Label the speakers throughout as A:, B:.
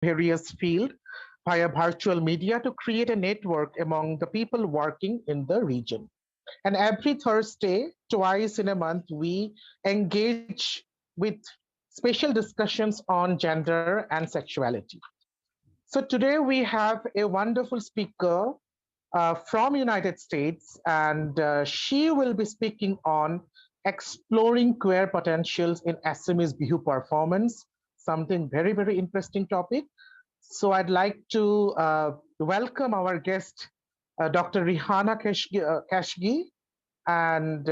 A: various fields via virtual media to create a network among the people working in the region. And every Thursday, twice in a month, we engage with special discussions on gender and sexuality. So today we have a wonderful speaker from United States, and she will be speaking on exploring queer potentials in Assamese Bihu performance, something very, very interesting topic. So I'd like to welcome our guest, Dr. Rehanna Kheshgi, and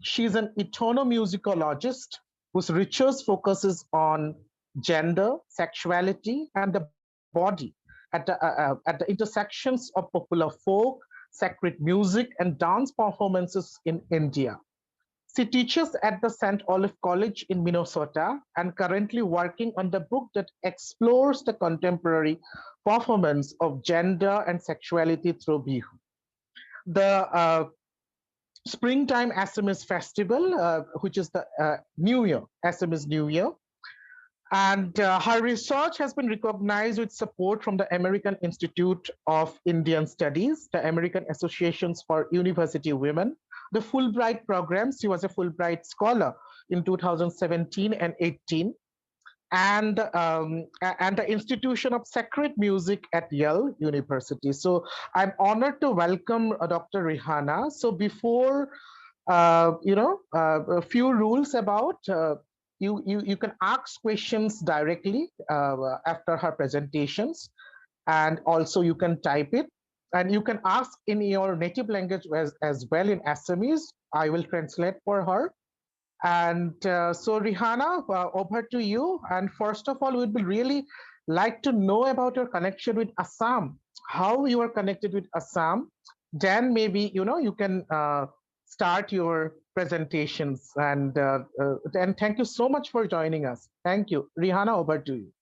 A: she's an ethnomusicologist whose research focuses on gender, sexuality, and the body at the intersections of popular folk, sacred music, and dance performances in India. She teaches at the St. Olaf College in Minnesota and currently working on the book that explores the contemporary performance of gender and sexuality through Bihu. The Springtime Assamese Festival, which is the New Year, Assamese New Year. And her research has been recognized with support from the American Institute of Indian Studies, the American Associations for University Women, the Fulbright Program. She was a Fulbright scholar in 2017 and 18, and the Institution of Sacred Music at Yale University. So I'm honored to welcome Dr. Rehanna. So before, a few rules about you can ask questions directly after her presentations, and also you can type it, and you can ask in your native language as well in Assamese. I will translate for her. And so Rehanna, over to you. And first of all, we'd really like to know about your connection with Assam, how you are connected with Assam. Then maybe, you can start your presentations. And thank you so much for joining us. Thank you. Rehanna, over to you.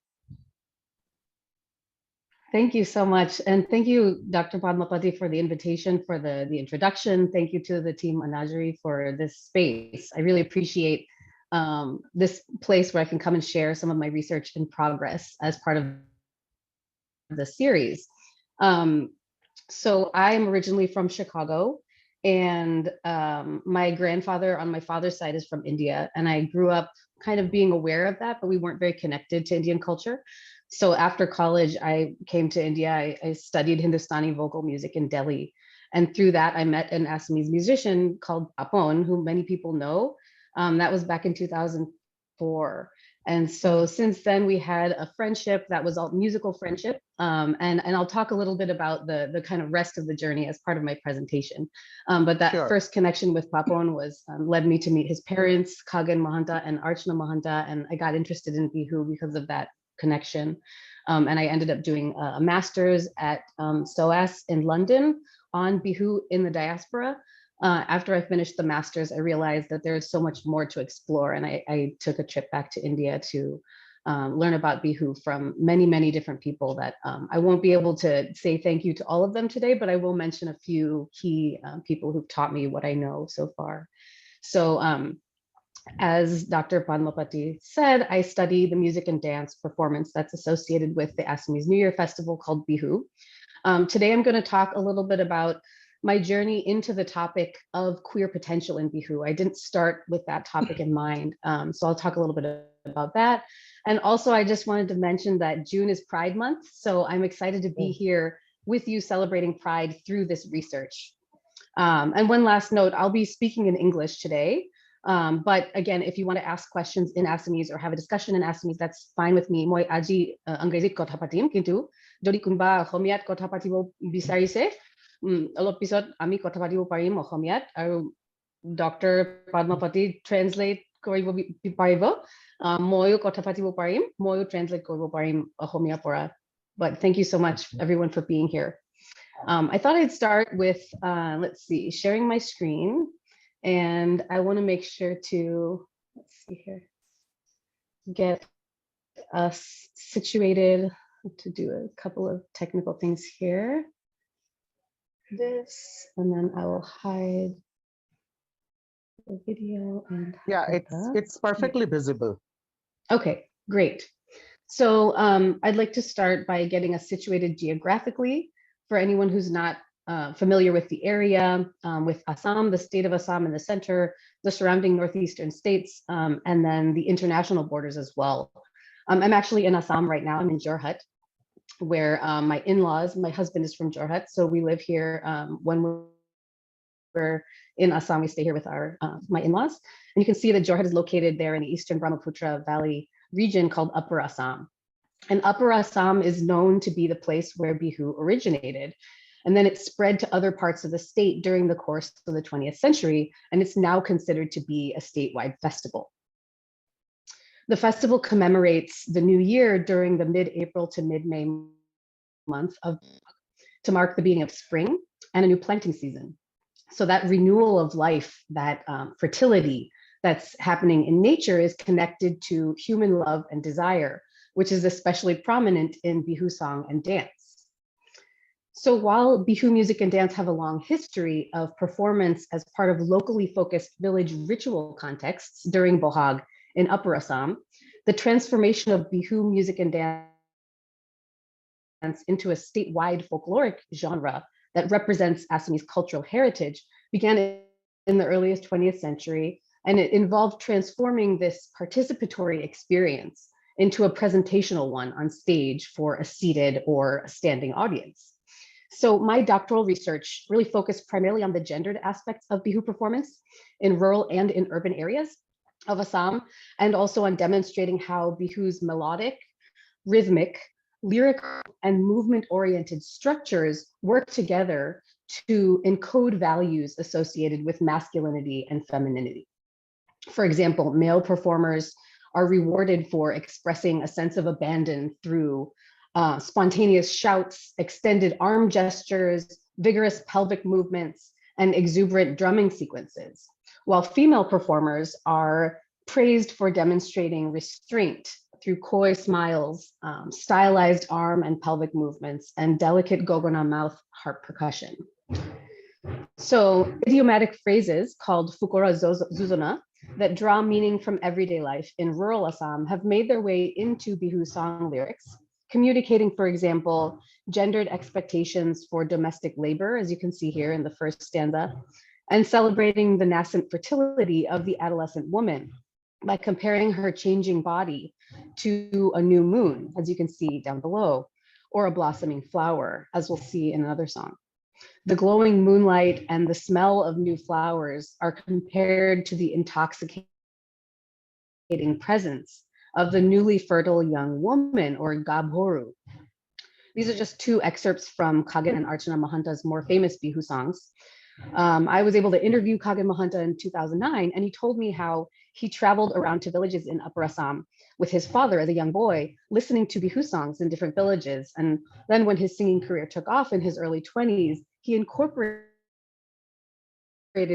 B: Thank you so much. And thank you, Dr. Padmapati, for the invitation, for the introduction. Thank you to the team Anajari for this space. I really appreciate this place where I can come and share some of my research in progress as part of the series. So I'm originally from Chicago, and my grandfather on my father's side is from India. And I grew up kind of being aware of that, but we weren't very connected to Indian culture. So after college, I came to India. I studied Hindustani vocal music in Delhi. And through that, I met an Assamese musician called Papon, who many people know. That was back in 2004. And so since then, we had a friendship that was all musical friendship. And I'll talk a little bit about the kind of rest of the journey as part of my presentation. But that first connection with Papon was led me to meet his parents, Kagan Mahanta and Archana Mahanta. And I got interested in Bihu because of that connection. And I ended up doing a master's at SOAS in London on Bihu in the diaspora. After I finished the master's, I realized that there is so much more to explore. And I took a trip back to India to learn about Bihu from many, many different people that I won't be able to say thank you to all of them today, but I will mention a few key people who've taught me what I know so far. So as Dr. Padmapati said, I study the music and dance performance that's associated with the Assamese New Year festival called Bihu. Today, I'm going to talk a little bit about my journey into the topic of queer potential in Bihu. I didn't start with that topic in mind, so I'll talk a little bit about that. And also, I just wanted to mention that June is Pride Month, so I'm excited to be here with you celebrating Pride through this research. And one last note, I'll be speaking in English today. But again, if you want to ask questions in Assamese or have a discussion in Assamese, that's fine with me. Moi aji Angrezit kotha patim, kintu jodi kunba Asamiat kotha patibo bisarise, olop pisot ami kotha patibo parim Asamiat aru Dr. Padmapati translate koribo paribo. Moyo kotha patibo parim, moyo translate koribo parim Asamiya pora. But thank you so much, everyone, for being here. I thought I'd start with, let's see, sharing my screen. And I want to make sure to, let's see here, get us situated to do a couple of technical things here. This, and then I will hide the video. And
A: yeah, it's perfectly visible.
B: Okay, great. So I'd like to start by getting us situated geographically for anyone who's not familiar with the area, with Assam, the state of Assam in the center, the surrounding northeastern states, and then the international borders as well. I'm actually in Assam right now. I'm in Jorhat, where my in-laws, my husband is from Jorhat, so we live here when we're in Assam, we stay here with our my in-laws. And you can see that Jorhat is located there in the eastern Brahmaputra Valley region called Upper Assam. And Upper Assam is known to be the place where Bihu originated. And then it spread to other parts of the state during the course of the 20th century, and it's now considered to be a statewide festival. The festival commemorates the new year during the mid-April to mid-May month to mark the beginning of spring and a new planting season. So that renewal of life, that fertility that's happening in nature is connected to human love and desire, which is especially prominent in Bihu song and dance. So while Bihu music and dance have a long history of performance as part of locally focused village ritual contexts during Bohag in Upper Assam, the transformation of Bihu music and dance into a statewide folkloric genre that represents Assamese cultural heritage began in the earliest 20th century, and it involved transforming this participatory experience into a presentational one on stage for a seated or a standing audience. So my doctoral research really focused primarily on the gendered aspects of Bihu performance in rural and in urban areas of Assam, and also on demonstrating how Bihu's melodic, rhythmic, lyric, and movement-oriented structures work together to encode values associated with masculinity and femininity. For example, male performers are rewarded for expressing a sense of abandon through spontaneous shouts, extended arm gestures, vigorous pelvic movements, and exuberant drumming sequences, while female performers are praised for demonstrating restraint through coy smiles, stylized arm and pelvic movements, and delicate gogona mouth harp percussion. So idiomatic phrases called fukora zuzona that draw meaning from everyday life in rural Assam have made their way into Bihu song lyrics, communicating, for example, gendered expectations for domestic labor, as you can see here in the first stanza, and celebrating the nascent fertility of the adolescent woman by comparing her changing body to a new moon, as you can see down below, or a blossoming flower, as we'll see in another song. The glowing moonlight and the smell of new flowers are compared to the intoxicating presence of the newly fertile young woman, or Gabhoru. These are just two excerpts from Kagen and Archana Mahanta's more famous Bihu songs. I was able to interview Kagen Mahanta in 2009, and he told me how he traveled around to villages in Upper Assam with his father as a young boy, listening to Bihu songs in different villages. And then when his singing career took off in his early 20s, he incorporated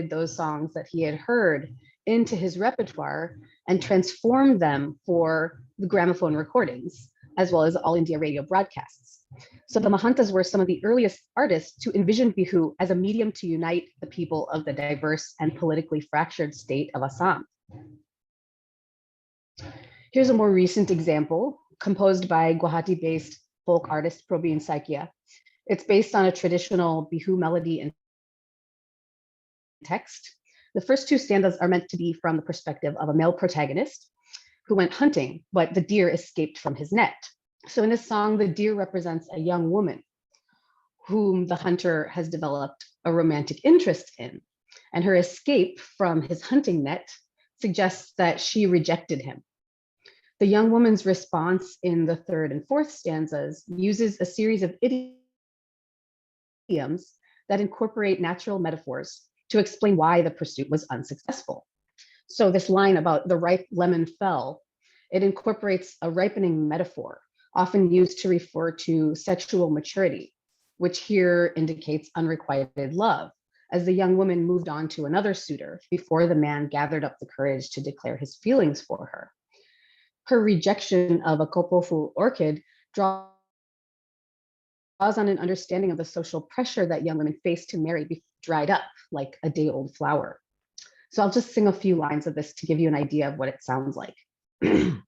B: those songs that he had heard into his repertoire and transformed them for the gramophone recordings, as well as all India radio broadcasts. So the Mahantas were some of the earliest artists to envision Bihu as a medium to unite the people of the diverse and politically fractured state of Assam. Here's a more recent example, composed by Guwahati-based folk artist Probeen Saikia. It's based on a traditional Bihu melody and text. The first two stanzas are meant to be from the perspective of a male protagonist who went hunting, but the deer escaped from his net. So in this song, the deer represents a young woman whom the hunter has developed a romantic interest in, and her escape from his hunting net suggests that she rejected him. The young woman's response in the third and fourth stanzas uses a series of idioms that incorporate natural metaphors to explain why the pursuit was unsuccessful. So this line about the ripe lemon fell, it incorporates a ripening metaphor, often used to refer to sexual maturity, which here indicates unrequited love, as the young woman moved on to another suitor before the man gathered up the courage to declare his feelings for her. Her rejection of a kopofu orchid draws on an understanding of the social pressure that young women face to marry before dried up like a day-old flower. So I'll just sing a few lines of this to give you an idea of what it sounds like. The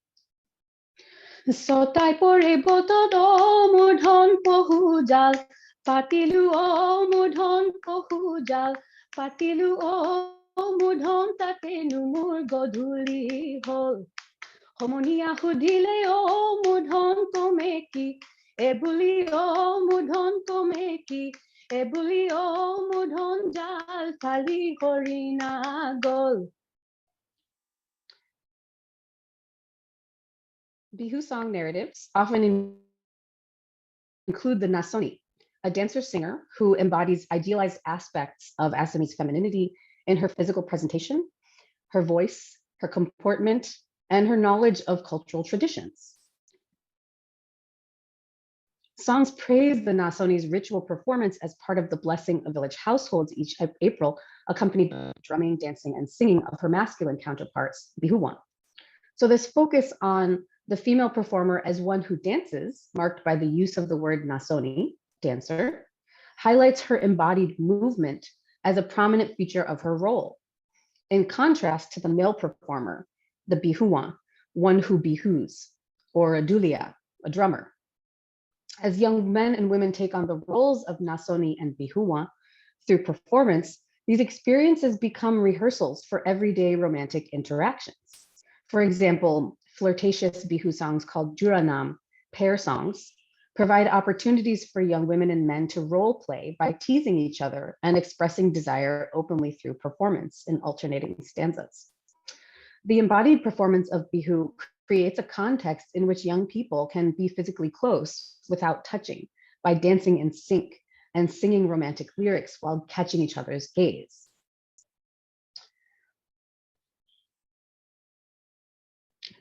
B: Sotai pore botod o mudhon pohu jal, patilu o mudhon pohu jal, patilu o mudhon tate numur godhuli hol. Homonia hudile o mudhon komeki, ebuli o mudhon komeki, ebuli o mudhon jal kali horina gol. Bihu song narratives often include the Nasoni, a dancer-singer who embodies idealized aspects of Assamese femininity in her physical presentation, her voice, her comportment, and her knowledge of cultural traditions. Songs praise the Nasoni's ritual performance as part of the blessing of village households each April, accompanied by drumming, dancing, and singing of her masculine counterparts, Bihuwan. So this focus on the female performer as one who dances, marked by the use of the word Nasoni, dancer, highlights her embodied movement as a prominent feature of her role, in contrast to the male performer, the Bihuwan, one who bihus, or a dulia, a drummer. As young men and women take on the roles of Nasoni and Bihuwan through performance, these experiences become rehearsals for everyday romantic interactions. For example, flirtatious Bihu songs called Juranam, pair songs, provide opportunities for young women and men to role play by teasing each other and expressing desire openly through performance in alternating stanzas. The embodied performance of Bihu creates a context in which young people can be physically close without touching by dancing in sync and singing romantic lyrics while catching each other's gaze.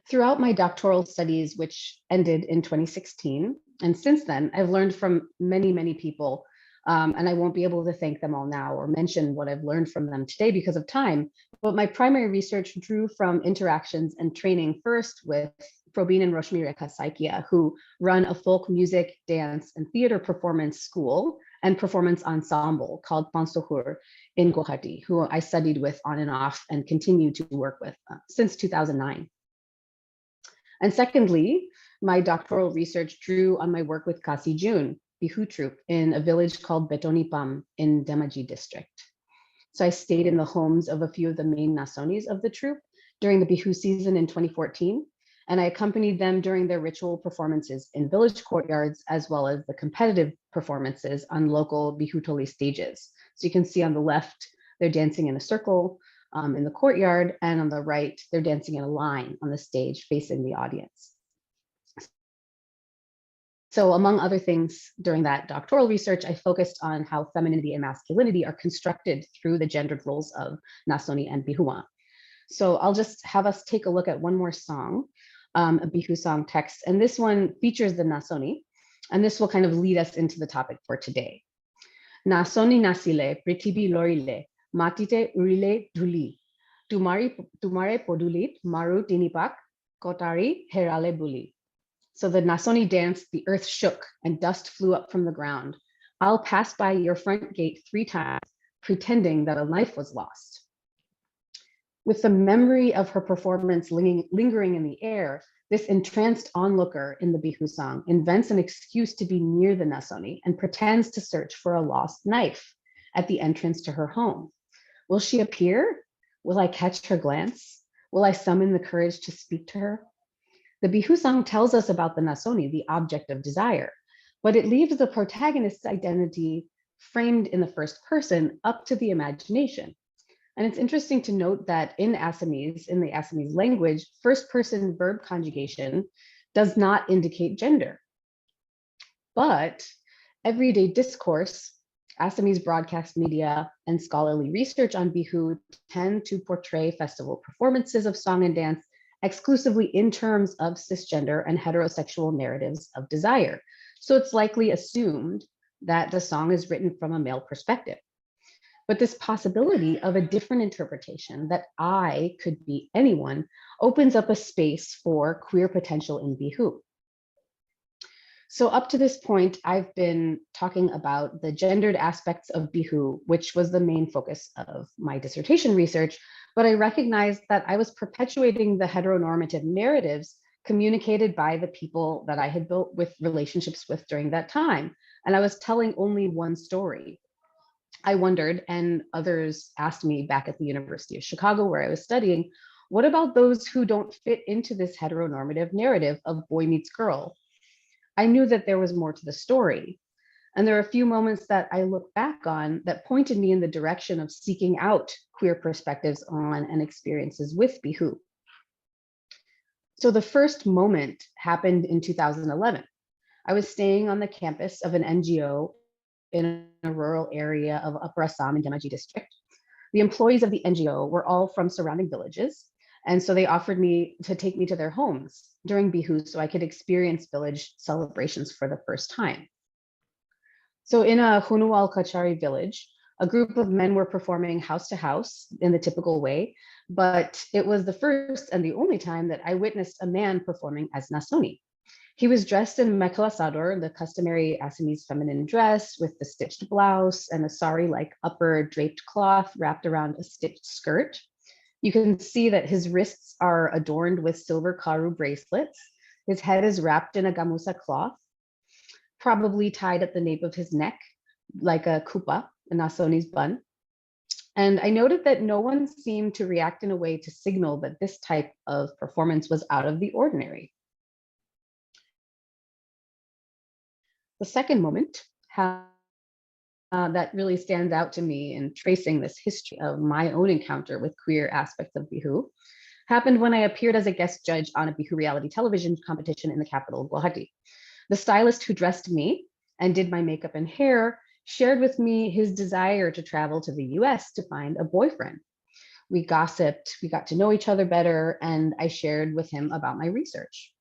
B: Throughout my doctoral studies, which ended in 2016, and since then, I've learned from many, many people, and I won't be able to thank them all now or mention what I've learned from them today because of time, but my primary research drew from interactions and training first with Probin and Roshmi Rekha Saikia, who run a folk music, dance, and theater performance school and performance ensemble called Pansohur in Guwahati, who I studied with on and off and continue to work with since 2009. And secondly, my doctoral research drew on my work with Kasi June, Bihu troupe in a village called Betonipam in Demaji district. So I stayed in the homes of a few of the main Nasonis of the troupe during the Bihu season in 2014, and I accompanied them during their ritual performances in village courtyards, as well as the competitive performances on local Bihu Toli stages. So you can see on the left, they're dancing in a circle in the courtyard, and on the right, they're dancing in a line on the stage facing the audience. So among other things, during that doctoral research, I focused on how femininity and masculinity are constructed through the gendered roles of Nasoni and Bihuwan. So I'll just have us take a look at one more song, a Bihu song text, and this one features the Nasoni, and this will kind of lead us into the topic for today. Nasoni nasile, prithibi lorile, matite urile dhuli, tumare podulit, maru tinipak, kotari herale buli. So the Nasoni danced, the earth shook and dust flew up from the ground. I'll pass by your front gate 3 times, pretending that a life was lost. With the memory of her performance lingering in the air, this entranced onlooker in the Bihu song invents an excuse to be near the Nasoni and pretends to search for a lost knife at the entrance to her home. Will she appear? Will I catch her glance? Will I summon the courage to speak to her? The Bihu song tells us about the Nasoni, the object of desire, but it leaves the protagonist's identity framed in the first person up to the imagination. And it's interesting to note that in the Assamese language, first person verb conjugation does not indicate gender. But everyday discourse, Assamese broadcast media, and scholarly research on Bihu tend to portray festival performances of song and dance exclusively in terms of cisgender and heterosexual narratives of desire. So it's likely assumed that the song is written from a male perspective. But this possibility of a different interpretation, that I could be anyone, opens up a space for queer potential in Bihu. So up to this point, I've been talking about the gendered aspects of Bihu, which was the main focus of my dissertation research, but I recognized that I was perpetuating the heteronormative narratives communicated by the people that I had built with relationships with during that time. And I was telling only one story. I wondered, and others asked me back at the University of Chicago, where I was studying, what about those who don't fit into this heteronormative narrative of boy meets girl? I knew that there was more to the story. And there are a few moments that I look back on that pointed me in the direction of seeking out queer perspectives on and experiences with Bihu. So the first moment happened in 2011. I was staying on the campus of an NGO in a rural area of Upper Assam in Dhemaji district. The employees of the NGO were all from surrounding villages. And so they offered me to take me to their homes during Bihu so I could experience village celebrations for the first time. So in a Hunuwal Kachari village, a group of men were performing house to house in the typical way, but it was the first and the only time that I witnessed a man performing as Nasoni. He was dressed in mekhela sador, the customary Assamese feminine dress with the stitched blouse and a sari-like upper draped cloth wrapped around a stitched skirt. You can see that his wrists are adorned with silver karu bracelets. His head is wrapped in a gamusa cloth, probably tied at the nape of his neck, like a kupa, a Nasoni's bun. And I noted that no one seemed to react in a way to signal that this type of performance was out of the ordinary. The second moment that really stands out to me in tracing this history of my own encounter with queer aspects of Bihu happened when I appeared as a guest judge on a Bihu reality television competition in the capital, Guwahati. The stylist who dressed me and did my makeup and hair shared with me his desire to travel to the US to find a boyfriend. We gossiped, we got to know each other better, and I shared with him about my research.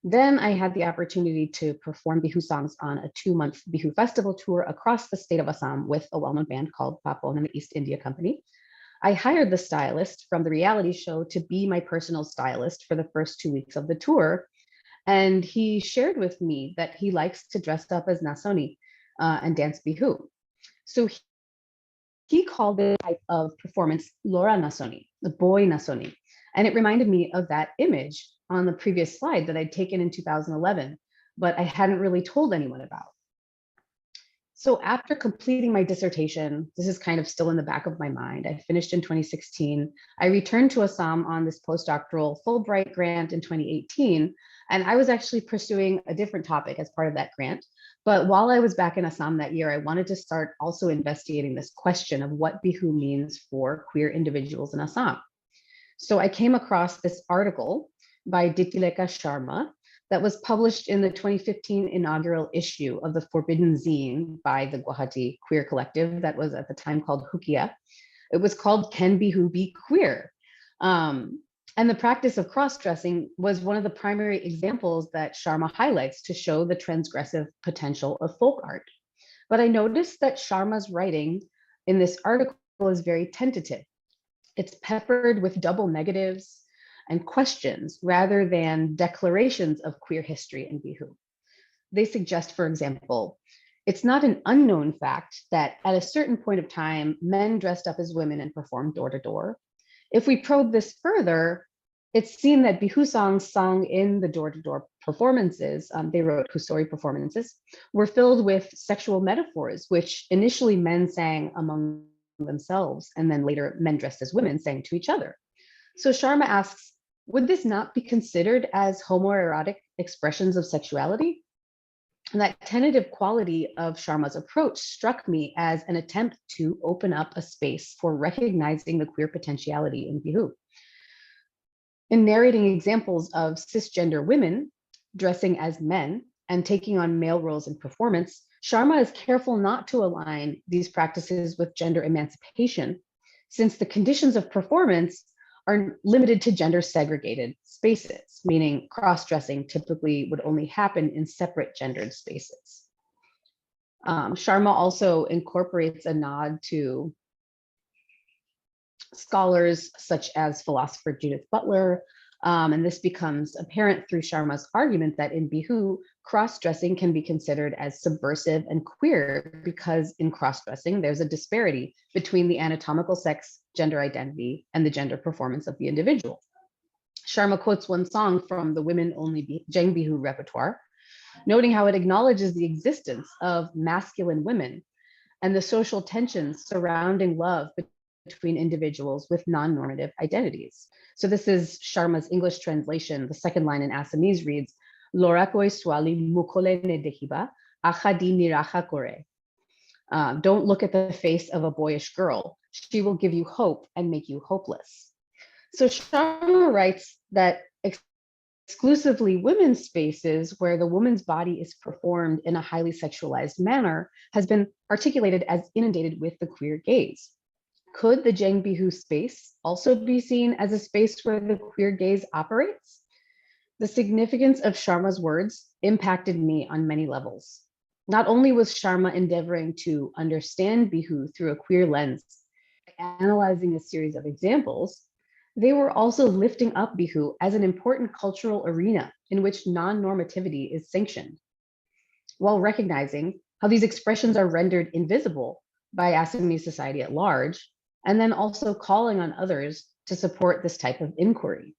B: Then I had the opportunity to perform Bihu songs on a 2-month Bihu festival tour across the state of Assam with a well-known band called Papon and the East India Company. I hired the stylist from the reality show to be my personal stylist for the first 2 weeks of the tour. And he shared with me that he likes to dress up as Nasoni and dance Bihu. So he called it a type of performance Lora Nasoni, the boy Nasoni. And it reminded me of that image on the previous slide that I'd taken in 2011, but I hadn't really told anyone about. So after completing my dissertation, this is kind of still in the back of my mind. I finished in 2016. I returned to Assam on this postdoctoral Fulbright grant in 2018. And I was actually pursuing a different topic as part of that grant. But while I was back in Assam that year, I wanted to start also investigating this question of what Bihu means for queer individuals in Assam. So I came across this article by Ditileka Sharma that was published in the 2015 inaugural issue of the Forbidden Zine by the Guwahati queer collective that was at the time called Hukia. It was called Can Bihu Be Queer? And the practice of cross-dressing was one of the primary examples that Sharma highlights to show the transgressive potential of folk art. But I noticed that Sharma's writing in this article is very tentative. It's peppered with double negatives and questions rather than declarations of queer history in Bihu. They suggest, for example, it's not an unknown fact that at a certain point of time, men dressed up as women and performed door to door. If we probe this further, it's seen that Bihu songs sung in the door-to-door performances, they wrote Husori performances, were filled with sexual metaphors, which initially men sang among themselves, and then later men dressed as women sang to each other. So Sharma asks, would this not be considered as homoerotic expressions of sexuality? And that tentative quality of Sharma's approach struck me as an attempt to open up a space for recognizing the queer potentiality in Bihu. In narrating examples of cisgender women dressing as men and taking on male roles in performance, Sharma is careful not to align these practices with gender emancipation, since the conditions of performance are limited to gender segregated spaces, meaning cross-dressing typically would only happen in separate gendered spaces. Sharma also incorporates a nod to scholars such as philosopher Judith Butler, and this becomes apparent through Sharma's argument that in Bihu, cross-dressing can be considered as subversive and queer because in cross-dressing, there's a disparity between the anatomical sex, gender identity, and the gender performance of the individual. Sharma quotes one song from the women-only Jeng Bihu repertoire, noting how it acknowledges the existence of masculine women and the social tensions surrounding love between individuals with non-normative identities. So this is Sharma's English translation. The second line in Assamese reads, Lorakoi swali mukole ne dehiba, achadi niracha kore. Don't look at the face of a boyish girl. She will give you hope and make you hopeless. So Sharma writes that exclusively women's spaces where the woman's body is performed in a highly sexualized manner has been articulated as inundated with the queer gaze. Could the Jeng Bihu space also be seen as a space where the queer gaze operates? The significance of Sharma's words impacted me on many levels. Not only was Sharma endeavoring to understand Bihu through a queer lens, analyzing a series of examples, they were also lifting up Bihu as an important cultural arena in which non-normativity is sanctioned, while recognizing how these expressions are rendered invisible by Assamese society at large, and then also calling on others to support this type of inquiry.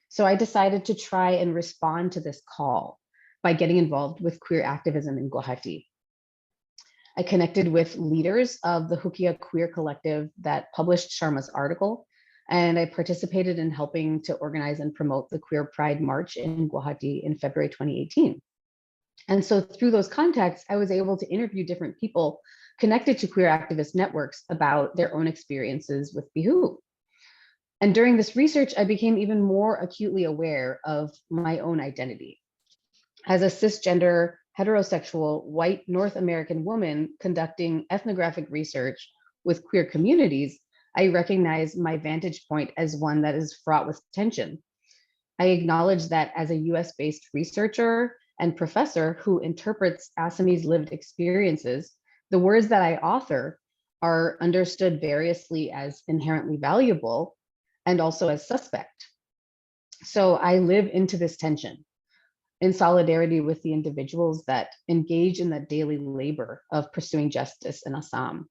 B: So I decided to try and respond to this call by getting involved with queer activism in Guwahati. I connected with leaders of the Hukia Queer Collective that published Sharma's article, and I participated in helping to organize and promote the Queer Pride March in Guwahati in February 2018. And so through those contacts, I was able to interview different people connected to queer activist networks about their own experiences with Bihu. And during this research, I became even more acutely aware of my own identity. As a cisgender, heterosexual, white North American woman conducting ethnographic research with queer communities, I recognize my vantage point as one that is fraught with tension. I acknowledge that as a US-based researcher and professor who interprets Assamese lived experiences, the words that I author are understood variously as inherently valuable and also as suspect. So I live into this tension in solidarity with the individuals that engage in the daily labor of pursuing justice in Assam.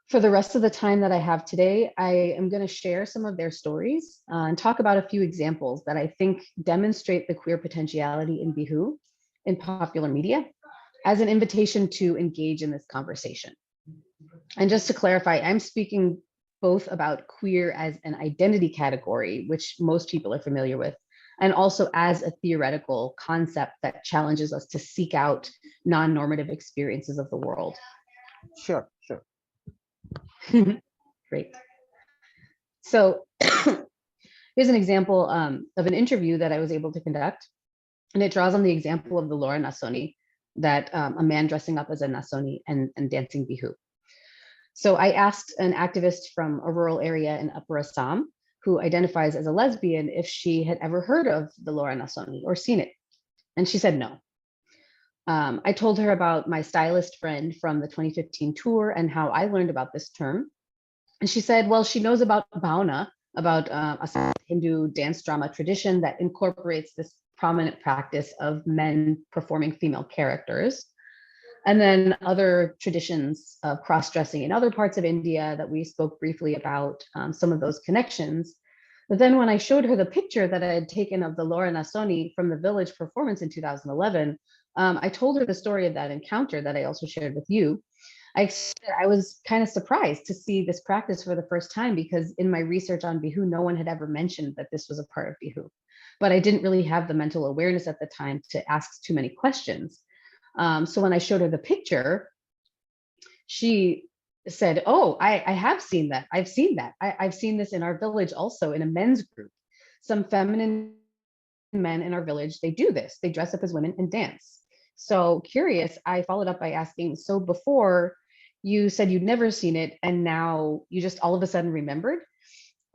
B: For the rest of the time that I have today, I am going to share some of their stories and talk about a few examples that I think demonstrate the queer potentiality in Bihu in popular media as an invitation to engage in this conversation. And just to clarify, I'm speaking both about queer as an identity category, which most people are familiar with, and also as a theoretical concept that challenges us to seek out non-normative experiences of the world.
A: Sure, sure.
B: Great. So here's an example of an interview that I was able to conduct, and it draws on the example of the Laura Nasoni, that a man dressing up as a Nasoni and dancing Bihu. So I asked an activist from a rural area in Upper Assam who identifies as a lesbian if she had ever heard of the Laura Nasoni or seen it. And she said no. I told her about my stylist friend from the 2015 tour and how I learned about this term. And she said, well, she knows about Bhauna, about a Hindu dance drama tradition that incorporates this prominent practice of men performing female characters. And then other traditions of cross-dressing in other parts of India that we spoke briefly about, some of those connections. But then when I showed her the picture that I had taken of the Laura Nasoni from the village performance in 2011, I told her the story of that encounter that I also shared with you. I was kind of surprised to see this practice for the first time, because in my research on Bihu, no one had ever mentioned that this was a part of Bihu. But I didn't really have the mental awareness at the time to ask too many questions. So when I showed her the picture, she said, oh, I have seen that. I've seen that. I've seen this in our village also in a men's group. Some feminine men in our village, they do this. They dress up as women and dance. So curious, I followed up by asking, so before you said you'd never seen it and now you just all of a sudden remembered?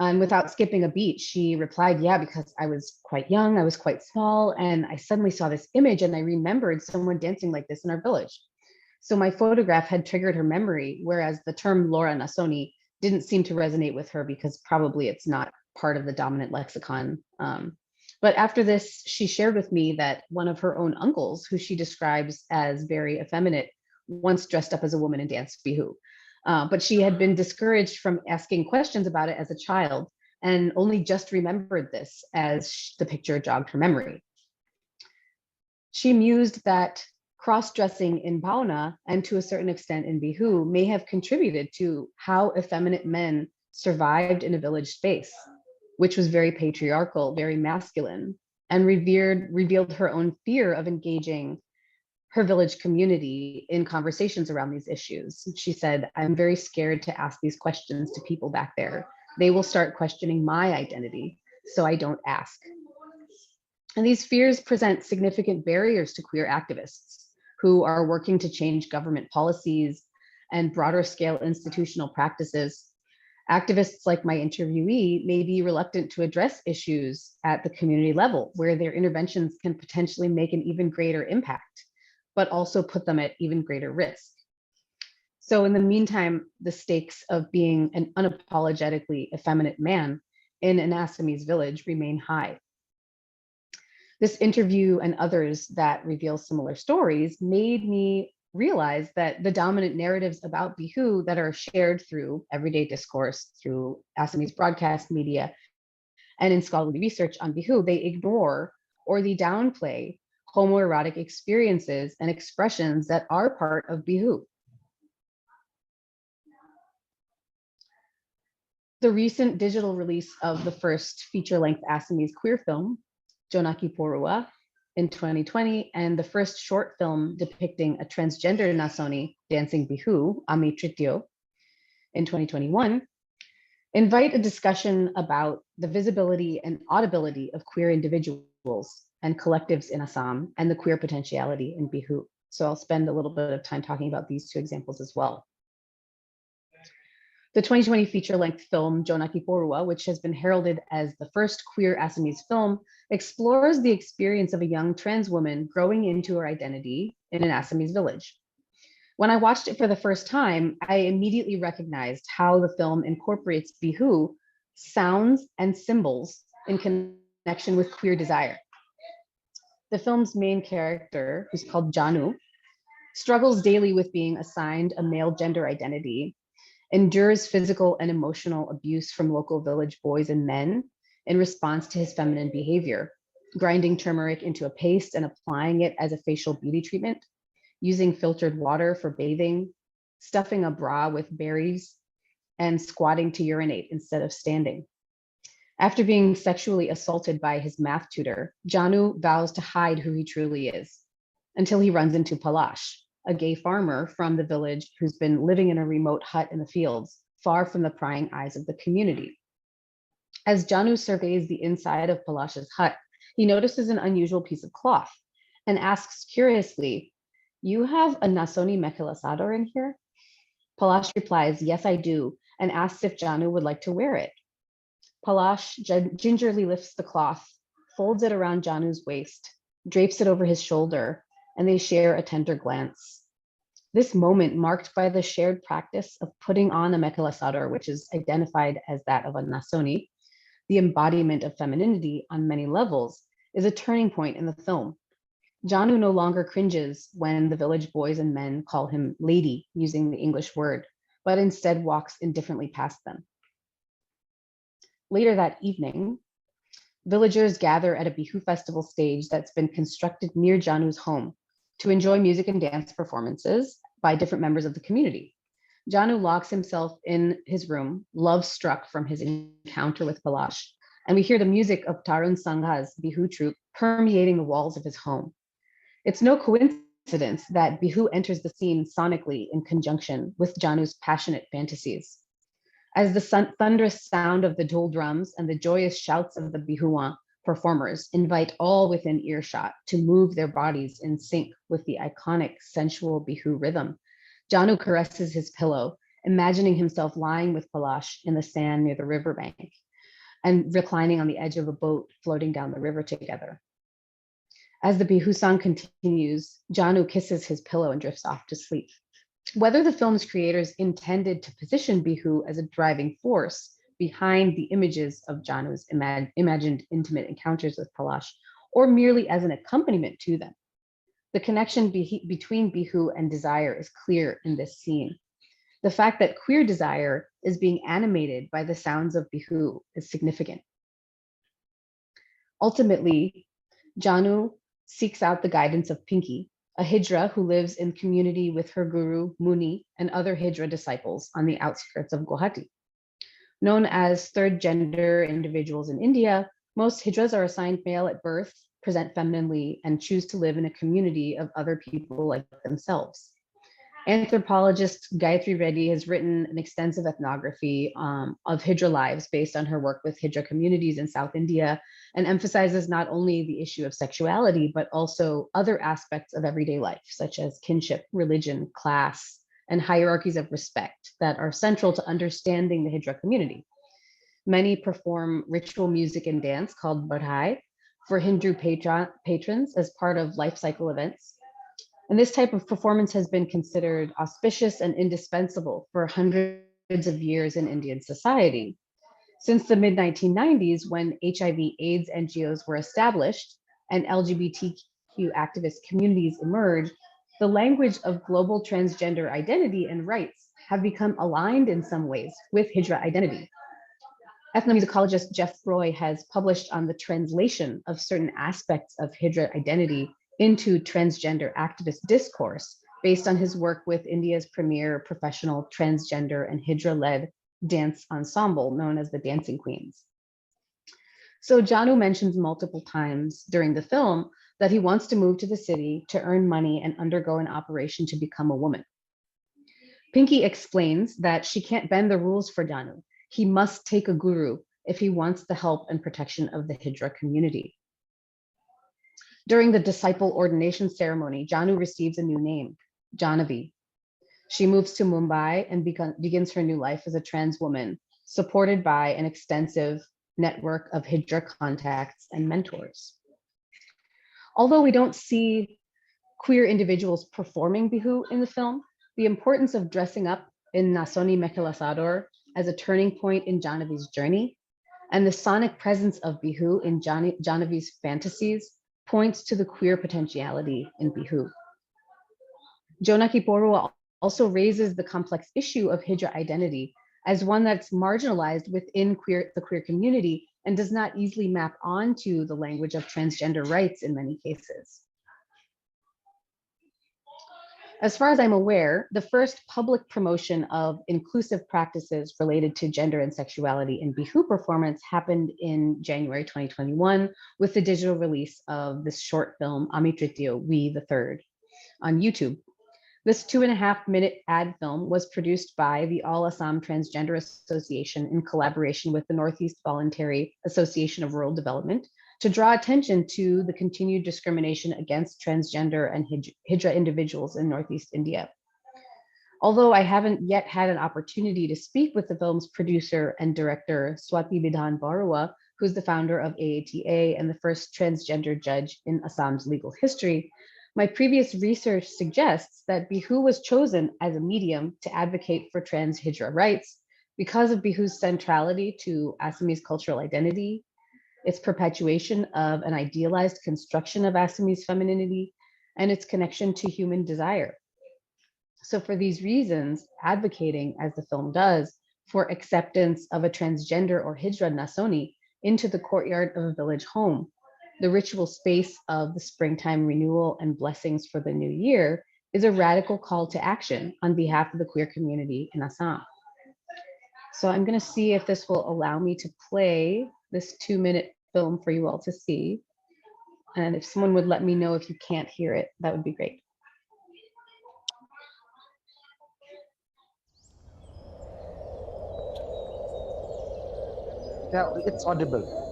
B: And without skipping a beat, she replied, yeah, because I was quite young, I was quite small, and I suddenly saw this image and I remembered someone dancing like this in our village. So my photograph had triggered her memory, whereas the term Laura Nasoni didn't seem to resonate with her because probably it's not part of the dominant lexicon. But after this, she shared with me that one of her own uncles, who she describes as very effeminate, once dressed up as a woman and danced Bihu. But she had been discouraged from asking questions about it as a child and only just remembered this as the picture jogged her memory. She mused that cross-dressing in Bauna and to a certain extent in Bihu may have contributed to how effeminate men survived in a village space, which was very patriarchal, very masculine, and revealed her own fear of engaging her village community in conversations around these issues. She said, "I'm very scared to ask these questions to people back there. They will start questioning my identity, so I don't ask." And these fears present significant barriers to queer activists who are working to change government policies and broader scale institutional practices. Activists like my interviewee may be reluctant to address issues at the community level where their interventions can potentially make an even greater impact, but also put them at even greater risk. So in the meantime, the stakes of being an unapologetically effeminate man in an Assamese village remain high. This interview and others that reveal similar stories made me realize that the dominant narratives about Bihu that are shared through everyday discourse, through Assamese broadcast media, and in scholarly research on Bihu, they ignore or they downplay homoerotic experiences and expressions that are part of Bihu. The recent digital release of the first feature-length Assamese queer film, Jonaki Porua, in 2020, and the first short film depicting a transgender Nasoni dancing Bihu, Ami Trityo, in 2021, invite a discussion about the visibility and audibility of queer individuals and collectives in Assam and the queer potentiality in Bihu. So I'll spend a little bit of time talking about these two examples as well. The 2020 feature-length film Jonaki Porua, which has been heralded as the first queer Assamese film, explores the experience of a young trans woman growing into her identity in an Assamese village. When I watched it for the first time, I immediately recognized how the film incorporates Bihu sounds and symbols in connection with queer desire. The film's main character, who's called Janu, struggles daily with being assigned a male gender identity, endures physical and emotional abuse from local village boys and men in response to his feminine behavior, grinding turmeric into a paste and applying it as a facial beauty treatment, using filtered water for bathing, stuffing a bra with berries, and squatting to urinate instead of standing. After being sexually assaulted by his math tutor, Janu vows to hide who he truly is until he runs into Palash, a gay farmer from the village who's been living in a remote hut in the fields, far from the prying eyes of the community. As Janu surveys the inside of Palash's hut, he notices an unusual piece of cloth and asks curiously, "You have a Nasoni Mekhilasador in here?" Palash replies, "Yes, I do," and asks if Janu would like to wear it. Palash gingerly lifts the cloth, folds it around Janu's waist, drapes it over his shoulder, and they share a tender glance. This moment, marked by the shared practice of putting on a Mekhilasador, which is identified as that of a Nasoni, the embodiment of femininity on many levels, is a turning point in the film. Janu no longer cringes when the village boys and men call him lady, using the English word, but instead walks indifferently past them. Later that evening, villagers gather at a Bihu festival stage that's been constructed near Janu's home to enjoy music and dance performances by different members of the community. Janu locks himself in his room, love-struck from his encounter with Palash, and we hear the music of Tarun Sangha's Bihu troupe permeating the walls of his home. It's no coincidence that Bihu enters the scene sonically in conjunction with Janu's passionate fantasies. As the thunderous sound of the dhol drums and the joyous shouts of the Bihuan performers invite all within earshot to move their bodies in sync with the iconic sensual Bihu rhythm, Janu caresses his pillow, imagining himself lying with Palash in the sand near the riverbank and reclining on the edge of a boat floating down the river together. As the Bihu song continues, Janu kisses his pillow and drifts off to sleep. Whether the film's creators intended to position Bihu as a driving force behind the images of Janu's imagined intimate encounters with Palash, or merely as an accompaniment to them, the connection between Bihu and desire is clear in this scene. The fact that queer desire is being animated by the sounds of Bihu is significant. Ultimately, Janu seeks out the guidance of Pinky, a Hijra who lives in community with her guru Muni and other Hijra disciples on the outskirts of Guwahati. Known as third gender individuals in India, most Hijras are assigned male at birth, present femininely, and choose to live in a community of other people like themselves. Anthropologist Gayatri Reddy has written an extensive ethnography of Hijra lives based on her work with Hijra communities in South India, and emphasizes not only the issue of sexuality, but also other aspects of everyday life, such as kinship, religion, class, and hierarchies of respect that are central to understanding the Hijra community. Many perform ritual music and dance called Badhai for Hindu patrons as part of life cycle events. And this type of performance has been considered auspicious and indispensable for hundreds of years in Indian society. Since the mid 1990s, when HIV/AIDS NGOs were established and LGBTQ activist communities emerged, the language of global transgender identity and rights have become aligned in some ways with Hijra identity. Ethnomusicologist Jeff Roy has published on the translation of certain aspects of Hijra identity into transgender activist discourse based on his work with India's premier professional transgender and Hijra-led dance ensemble known as the Dancing Queens. So Janu mentions multiple times during the film that he wants to move to the city to earn money and undergo an operation to become a woman. Pinky explains that she can't bend the rules for Janu. He must take a guru if he wants the help and protection of the Hijra community. During the disciple ordination ceremony, Janu receives a new name, Jahnavi. She moves to Mumbai and begins her new life as a trans woman, supported by an extensive network of Hijra contacts and mentors. Although we don't see queer individuals performing Bihu in the film, the importance of dressing up in Nasoni Mekhela Sador as a turning point in Jahnavi's journey, and the sonic presence of Bihu in Jahnavi's fantasies points to the queer potentiality in Bihu. Jonaki Porua also raises the complex issue of Hijra identity as one that's marginalized within the queer community and does not easily map onto the language of transgender rights in many cases. As far as I'm aware, the first public promotion of inclusive practices related to gender and sexuality in Bihu performance happened in January 2021 with the digital release of this short film, Amitrityo, We the Third, on YouTube. This 2.5-minute ad film was produced by the All Assam Transgender Association in collaboration with the Northeast Voluntary Association of Rural Development to draw attention to the continued discrimination against transgender and Hijra individuals in Northeast India. Although I haven't yet had an opportunity to speak with the film's producer and director, Swati Bidhan Barua, who's the founder of AATA and the first transgender judge in Assam's legal history, my previous research suggests that Bihu was chosen as a medium to advocate for trans Hijra rights because of Bihu's centrality to Assamese cultural identity, its perpetuation of an idealized construction of Assamese femininity, and its connection to human desire. So for these reasons, advocating, as the film does, for acceptance of a transgender or Hijra Nasoni into the courtyard of a village home, the ritual space of the springtime renewal and blessings for the new year, is a radical call to action on behalf of the queer community in Assam. So I'm going to see if this will allow me to play this 2-minute film for you all to see. And if someone would let me know if you can't hear it, that would be great.
A: Yeah, it's audible.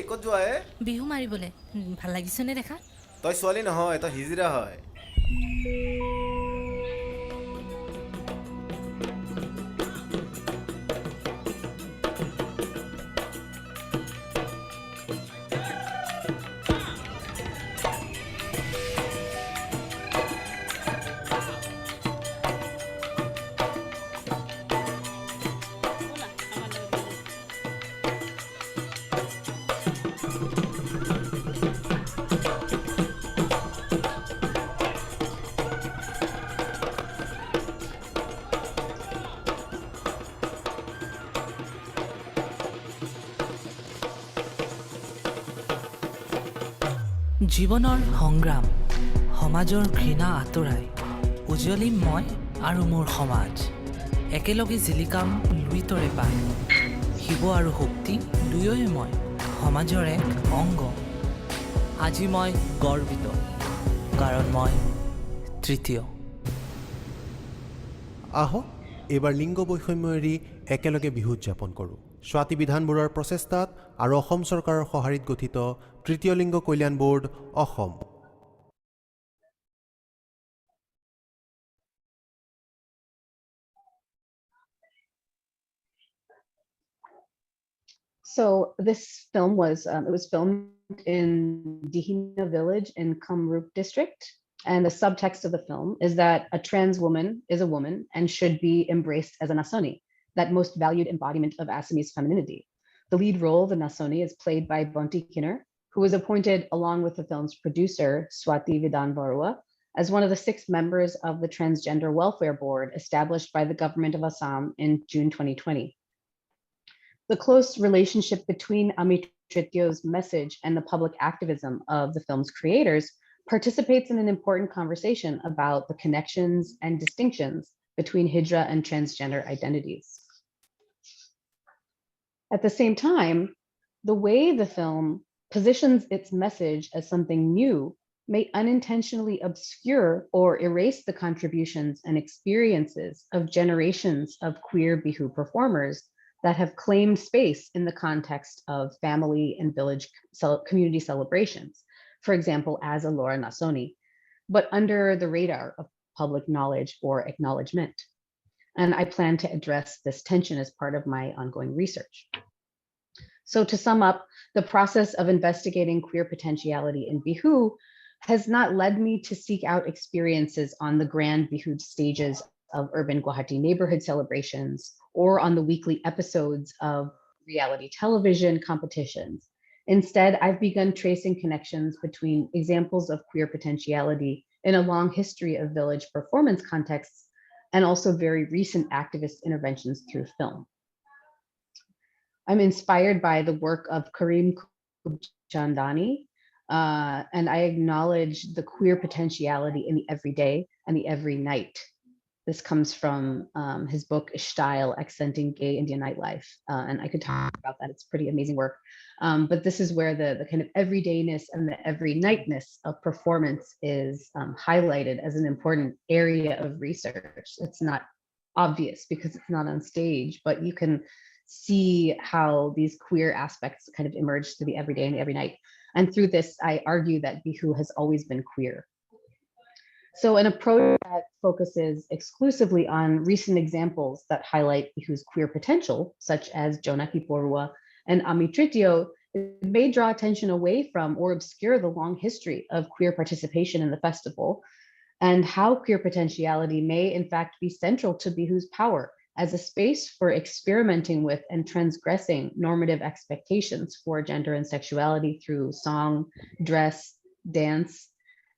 C: ক'ত যোৱা হে?
D: বিহু মাৰিবলে ভাল লাগিছেনে দেখা?
C: তই ছোৱালী নহয়, তই হিজৰা হয়।
E: জীৱনৰ সংগ্ৰাম, সমাজৰ ঘৃণা আঁতৰাই উজ্জ্বলিম মই আৰু মোৰ সমাজ। একেলগে জিলিকাম লুইতৰে পান, শিৱ আৰু শক্তি দুয়োৱে মই, সমাজৰ এক অংগ। আজি মই গৰ্বিত, কাৰণ মই তৃতীয়।
F: আহক এইবাৰ লিংগ বৈষম্য এৰি একেলগে বিহু উদযাপন কৰোঁ। স্বাতী বিধানবোৰৰ প্ৰচেষ্টাত আৰু অসম চৰকাৰৰ সঁহাৰিত গঠিত তৃতীয় লিংগ কল্যাণ board Assam.
B: So this film was filmed in Dihina village in Kamrup district. And the subtext of the film is that a trans woman is a woman and should be embraced as a Nasoni, that most valued embodiment of Assamese femininity. The lead role, the Nasoni, is played by Bonti Kinner, who was appointed along with the film's producer, Swati Vidhan Barua, as one of the 6 members of the Transgender Welfare Board established by the government of Assam in June 2020. The close relationship between Amit Trityo's message and the public activism of the film's creators participates in an important conversation about the connections and distinctions between Hijra and transgender identities. At the same time, the way the film positions its message as something new may unintentionally obscure or erase the contributions and experiences of generations of queer Bihu performers that have claimed space in the context of family and village community celebrations, for example, as a Laura Nasoni, but under the radar of public knowledge or acknowledgement. And I plan to address this tension as part of my ongoing research. So to sum up, the process of investigating queer potentiality in Bihu has not led me to seek out experiences on the grand Bihu stages of urban Guwahati neighborhood celebrations or on the weekly episodes of reality television competitions. Instead, I've begun tracing connections between examples of queer potentiality in a long history of village performance contexts and also very recent activist interventions through film. I'm inspired by the work of Karim Kubchandani, and I acknowledge the queer potentiality in the everyday and the every night. This comes from his book, Style, Accenting Gay Indian Nightlife. And I could talk about that. It's pretty amazing work. But this is where the kind of everydayness and the every nightness of performance is highlighted as an important area of research. It's not obvious because it's not on stage, but you can see how these queer aspects kind of emerge through the everyday and the every night. And through this, I argue that Bihu has always been queer. So an approach that focuses exclusively on recent examples that highlight Bihu's queer potential, such as Jonaki Porua and Amit Trityo, may draw attention away from or obscure the long history of queer participation in the festival and how queer potentiality may in fact be central to Bihu's power as a space for experimenting with and transgressing normative expectations for gender and sexuality through song, dress, dance,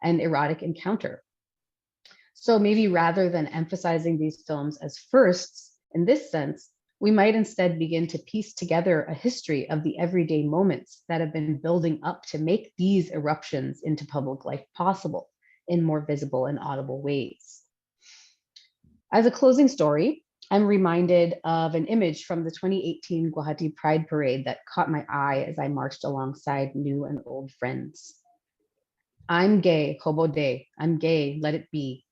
B: and erotic encounter. So maybe rather than emphasizing these films as firsts in this sense, we might instead begin to piece together a history of the everyday moments that have been building up to make these eruptions into public life possible in more visible and audible ways. As a closing story, I'm reminded of an image from the 2018 Guwahati Pride Parade that caught my eye as I marched alongside new and old friends. I'm gay, hobo day, I'm gay, let it be,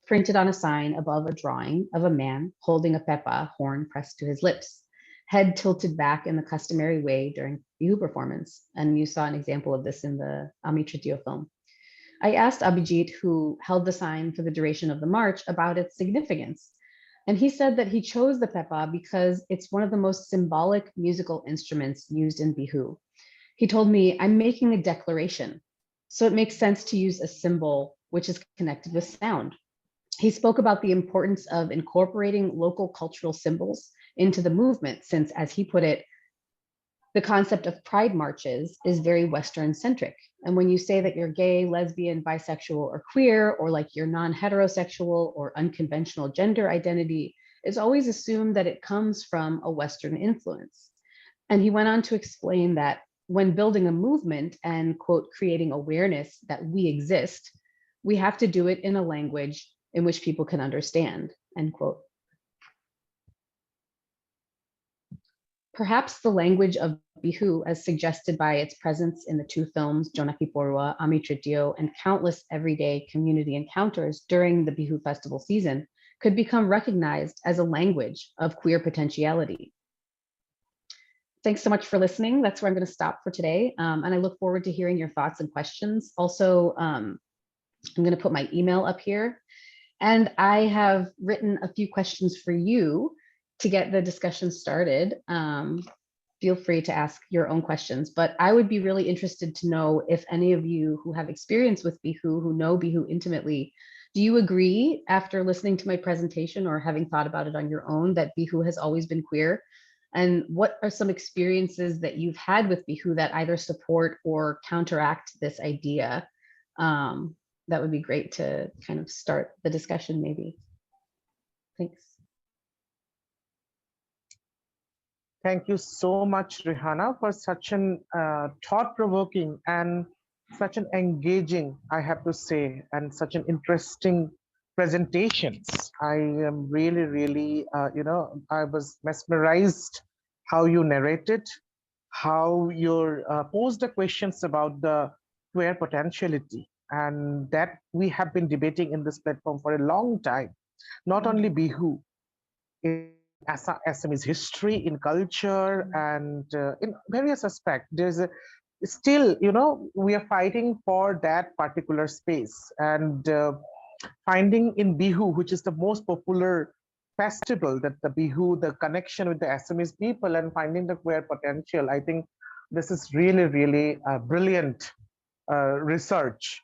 B: printed on a sign above a drawing of a man holding a pepa horn pressed to his lips. head tilted back in the customary way during Bihu performance. And you saw an example of this in the Ami Tritio film. I asked Abhijit, who held the sign for the duration of the march, about its significance. And he said that he chose the pepa because it's one of the most symbolic musical instruments used in Bihu. He told me, I'm making a declaration, so it makes sense to use a symbol which is connected with sound. He spoke about the importance of incorporating local cultural symbols into the movement, since, as he put it, the concept of pride marches is very Western centric. And when you say that you're gay, lesbian, bisexual, or queer, or like you're non-heterosexual or unconventional gender identity, it's always assumed that it comes from a Western influence. And he went on to explain that when building a movement and, quote, creating awareness that we exist, we have to do it in a language in which people can understand, end quote. Perhaps the language of Bihu, as suggested by its presence in the two films, Jonaki Porua, Ami Tritio, and countless everyday community encounters during the Bihu festival season, could become recognized as a language of queer potentiality. Thanks so much for listening. That's where I'm going to stop for today. And I look forward to hearing your thoughts and questions. Also, I'm going to put my email up here. And I have written a few questions for you to get the discussion started. Feel free to ask your own questions, but I would be really interested to know if any of you who have experience with Bihu, who know Bihu intimately, do you agree, after listening to my presentation or having thought about it on your own, that Bihu has always been queer? And what are some experiences that you've had with Bihu that either support or counteract this idea? That would be great to kind of start the discussion, maybe. Thanks.
A: Thank you so much, Rehanna, for such an thought-provoking and such an engaging, I have to say, and such an interesting presentations. I am really, really, I was mesmerized how you narrated, how you posed the questions about the queer potentiality, and that we have been debating in this platform for a long time. Not only Bihu, in Assamese history, in culture, and in various aspects. There's still, we are fighting for that particular space, and finding in Bihu, which is the most popular festival, that the Bihu, the connection with the Assamese people, and finding the queer potential. I think this is really, really brilliant research.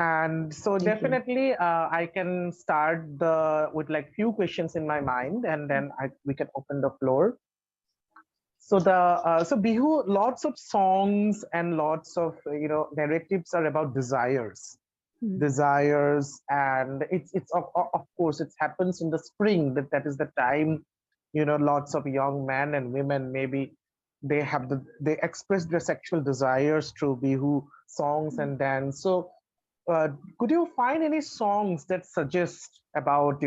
A: And so definitely I can start with like few questions in my mind, and then we can open the floor. So so Bihu, lots of songs and lots of narratives are about desires, and it's of course it happens in the spring, that is the time, lots of young men and women, maybe they express their sexual desires through Bihu songs and dance. So could you find any songs that suggest about,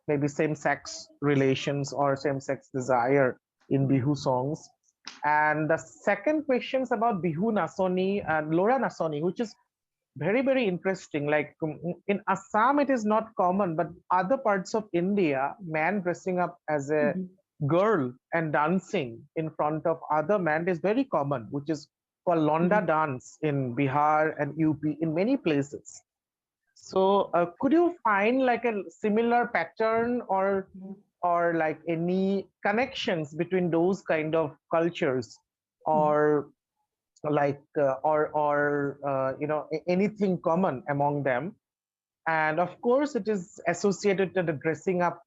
A: maybe same-sex relations or same-sex desire in Bihu songs? And the second question is about Bihu Nasoni and Lora Nasoni, which is very, very interesting. Like in Assam, it is not common, but other parts of India, man dressing up as a girl and dancing in front of other men is very common, which is called Londa dance in Bihar and UP, in many places. So could you find like a similar pattern or like any connections between those kind of cultures, or like anything common among them? And of course it is associated to the dressing up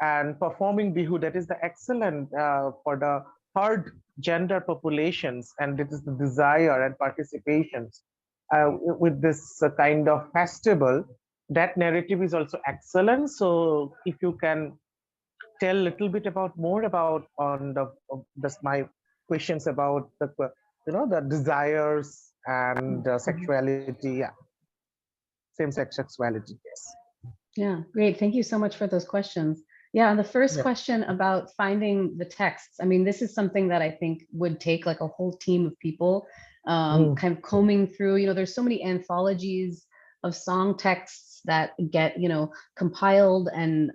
A: and performing Bihu, that is the excellent for the third gender populations, and it is the desire and participations with this kind of festival. That narrative is also excellent. So if you can tell a little bit more about my questions about the desires and sexuality, same-sex sexuality. Yes.
B: Yeah, great. Thank you so much for those questions. Yeah, and the first question about finding the texts, I mean, this is something that I think would take like a whole team of people kind of combing through. There's so many anthologies of song texts that get compiled, and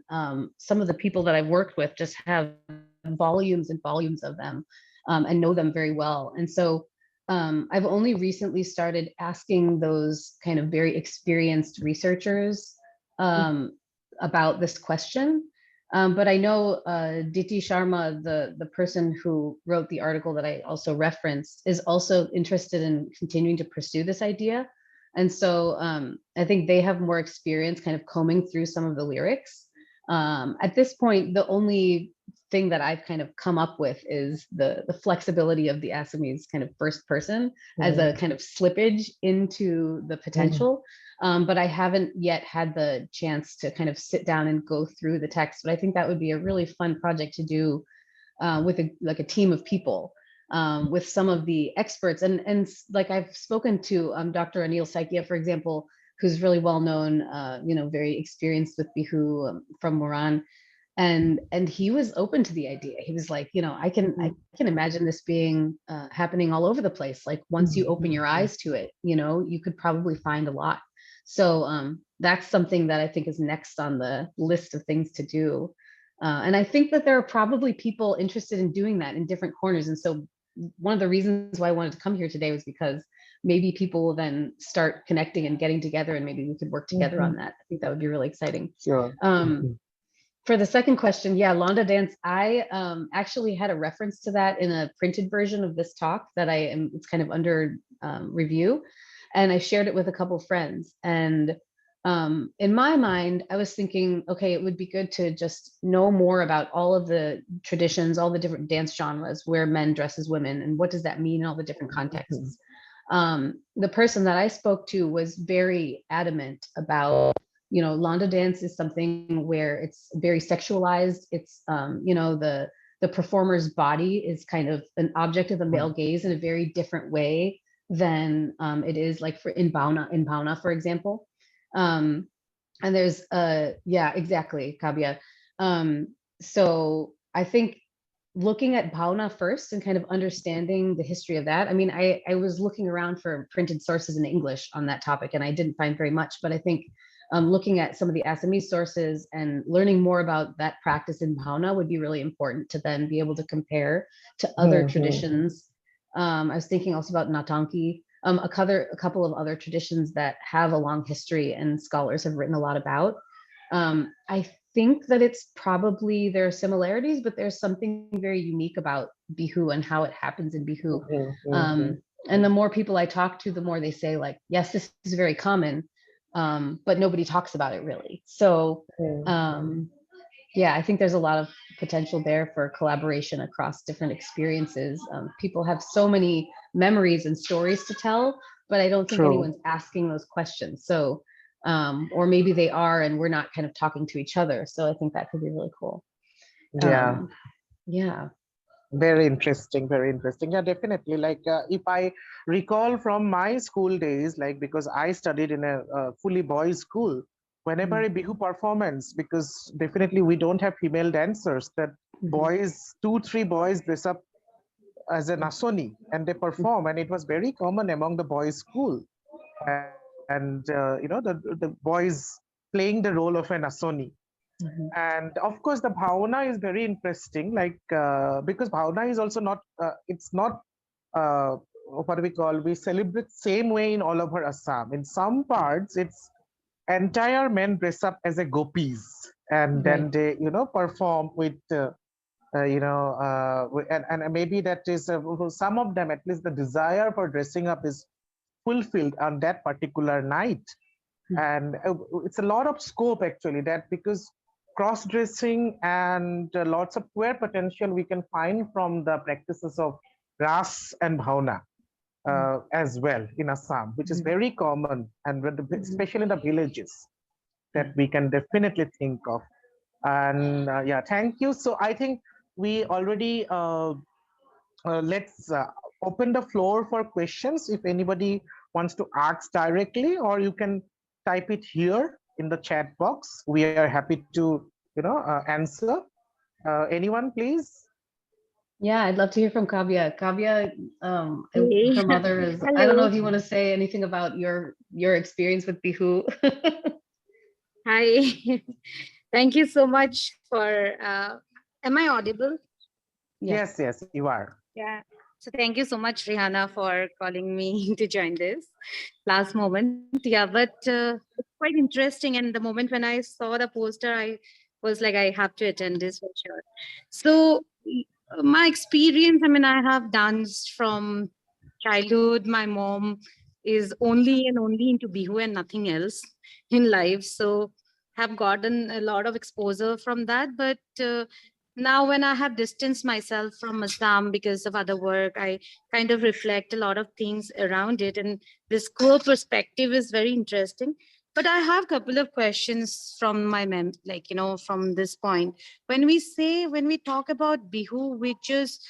B: some of the people that I've worked with just have volumes and volumes of them, and know them very well. And so I've only recently started asking those kind of very experienced researchers about this question. But I know Diti Sharma, the person who wrote the article that I also referenced, is also interested in continuing to pursue this idea. And so I think they have more experience kind of combing through some of the lyrics. At this point, the only thing that I've kind of come up with is the flexibility of the Assamese kind of first person as a kind of slippage into the potential. But I haven't yet had the chance to kind of sit down and go through the text. But I think that would be a really fun project to do with a team of people, with some of the experts. And like I've spoken to Dr. Anil Saikia, for example, who's really well known, very experienced with Bihu from Moran. And he was open to the idea. He was like, I can imagine this being happening all over the place. Like once you open your eyes to it, you could probably find a lot. So that's something that I think is next on the list of things to do. And I think that there are probably people interested in doing that in different corners. And so one of the reasons why I wanted to come here today was because maybe people will then start connecting and getting together, and maybe we could work together on that. I think that would be really exciting.
A: Sure.
B: For the second question, yeah, Londa dance, I actually had a reference to that in a printed version of this talk that it's kind of under review. And I shared it with a couple of friends. And in my mind, I was thinking, okay, it would be good to just know more about all of the traditions, all the different dance genres where men dress as women, and what does that mean in all the different contexts. The person that I spoke to was very adamant about, Londa dance is something where it's very sexualized. It's, the performer's body is kind of an object of the male gaze in a very different way than it is like in Bhauna, for example. And there's yeah, exactly, Kavya. So I think looking at Bhauna first and kind of understanding the history of that. I mean, I was looking around for printed sources in English on that topic, and I didn't find very much, but I think looking at some of the Assamese sources and learning more about that practice in Bhauna would be really important to then be able to compare to other traditions. I was thinking also about Natanki, a couple of other traditions that have a long history and scholars have written a lot about. I think that it's probably, there are similarities, but there's something very unique about Bihu and how it happens in Bihu. And the more people I talk to, the more they say like, yes, this is very common, but nobody talks about it really. So yeah, I think there's a lot of potential there for collaboration across different experiences. People have so many memories and stories to tell, but I don't think anyone's asking those questions. So, or maybe they are, and we're not kind of talking to each other. So I think that could be really cool.
A: Yeah.
B: Yeah.
A: Very interesting, very interesting. Yeah, definitely. Like if I recall from my school days, like because I studied in a fully boys school, whenever a Bihu performance, because definitely we don't have female dancers, that boys, 2-3 boys dress up as an Asoni and they perform, and it was very common among the boys school. And the boys playing the role of an Asoni. And of course, the Bhauna is very interesting, like because Bhauna is also not, it's not what do we call, we celebrate same way in all over Assam. In some parts, it's entire men dress up as a gopis, and then they, perform with, and maybe that is some of them, at least the desire for dressing up is fulfilled on that particular night. And it's a lot of scope actually, that because cross-dressing and lots of queer potential we can find from the practices of Ras and Bhauna as well in Assam, which is very common, and especially in the villages, that we can definitely think of. And yeah, thank you. So I think we already, let's open the floor for questions if anybody wants to ask directly, or you can type it here in the chat box. We are happy to, answer. Anyone, please?
B: Yeah, I'd love to hear from Kavya. Kavya,
G: Hey.
B: her mother is, I don't know if you want to say anything about your experience with Bihu.
G: Hi. Thank you so much for, am I audible?
A: Yes, you are.
G: Yeah. So thank you so much, Rehanna, for calling me to join this last moment. Yeah, but it's quite interesting. And the moment when I saw the poster, I was like, I have to attend this for sure. So my experience, I mean, I have danced from childhood. My mom is only and only into Bihu and nothing else in life. So have gotten a lot of exposure from that. But now when I have distanced myself from Assam because of other work, I kind of reflect a lot of things around it. And this queer perspective is very interesting. But I have a couple of questions from my like, from this point. When we talk about Bihu, which is,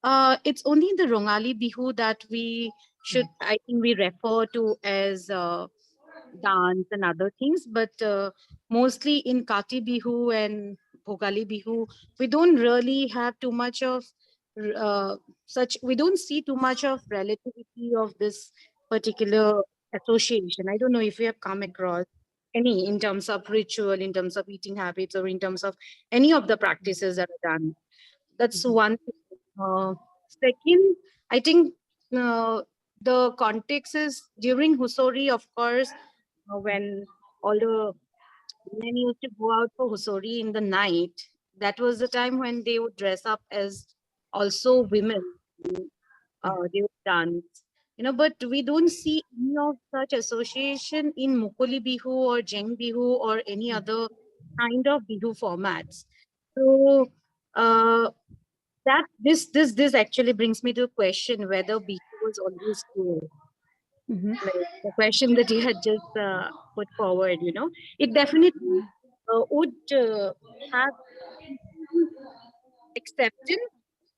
G: it's only the Rongali Bihu that we should, I think we refer to as dance and other things, but mostly in Kati Bihu and Bhogali Bihu, we don't really have too much of we don't see too much of relativity of this particular association. I don't know if you have come across any in terms of ritual, in terms of eating habits, or in terms of any of the practices that are done. That's one thing. Second, I think uh, the context is during Husori, of course, when all the men used to go out for Husori in the night. That was the time when they would dress up as also women. They would dance. But we don't see any of such association in Mukuli Bihu or Jeng Bihu or any other kind of Bihu formats. So uh, that this actually brings me to a question whether Bihu was always cool. Like the question that you had just put forward, it definitely would have acceptance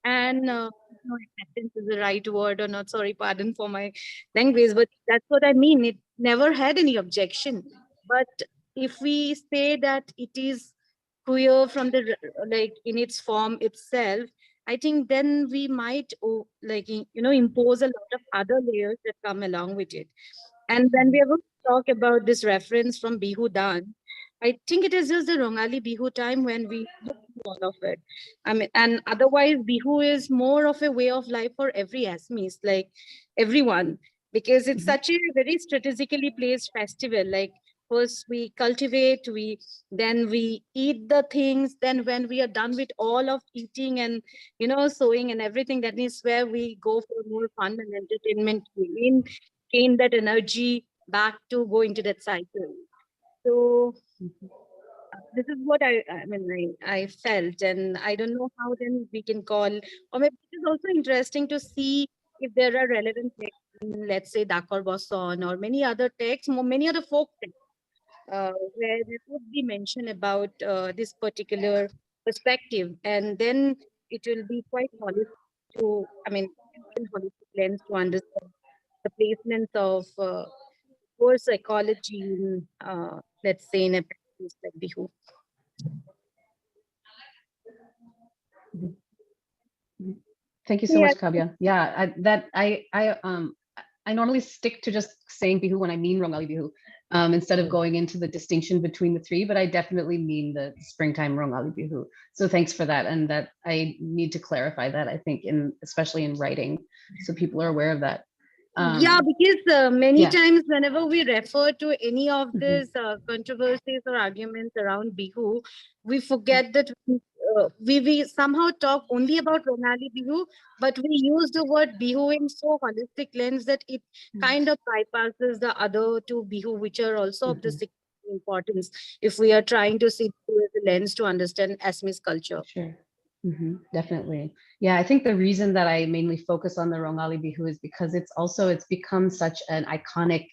G: and I don't know if acceptance is the right word or not. Sorry, pardon for my language, but that's what I mean. It never had any objection. But if we say that it is queer from the like in its form itself, I think then we might impose a lot of other layers that come along with it. And when we are going to talk about this reference from Bihu Dan, I think it is just the Rongali Bihu time when we look into all of it. I mean, and otherwise, Bihu is more of a way of life for every Assamese, like everyone, because it's such a very strategically placed festival. Like first we cultivate, then we eat the things. Then when we are done with all of eating and sowing and everything, that is where we go for more fun and entertainment. We gain that energy back to go into that cycle. So this is what I felt, and I don't know how then we can call, or maybe it is also interesting to see if there are relevant texts in, let's say, Dakar Boson or many other texts, many other folk texts, where there would be mention about this particular perspective, and then it will be quite holistic holistic lens to understand the placements of core psychology in, let's say, in a practice like Bihu.
B: Thank you so much, Kavya. Yeah, I normally stick to just saying Bihu when I mean Rongali Bihu, instead of going into the distinction between the three, but I definitely mean the springtime Rongali Bihu. So thanks for that. And that I need to clarify that, I think, especially in writing, so people are aware of that.
G: Because many times whenever we refer to any of these controversies or arguments around Bihu, we forget that we somehow talk only about Ronali Bihu, but we use the word Bihu in so holistic lens that it kind of bypasses the other two Bihu, which are also of the significant importance if we are trying to see through the lens to understand Assamese culture.
B: Sure. Definitely. Yeah, I think the reason that I mainly focus on the Rongali Bihu is because it's become such an iconic,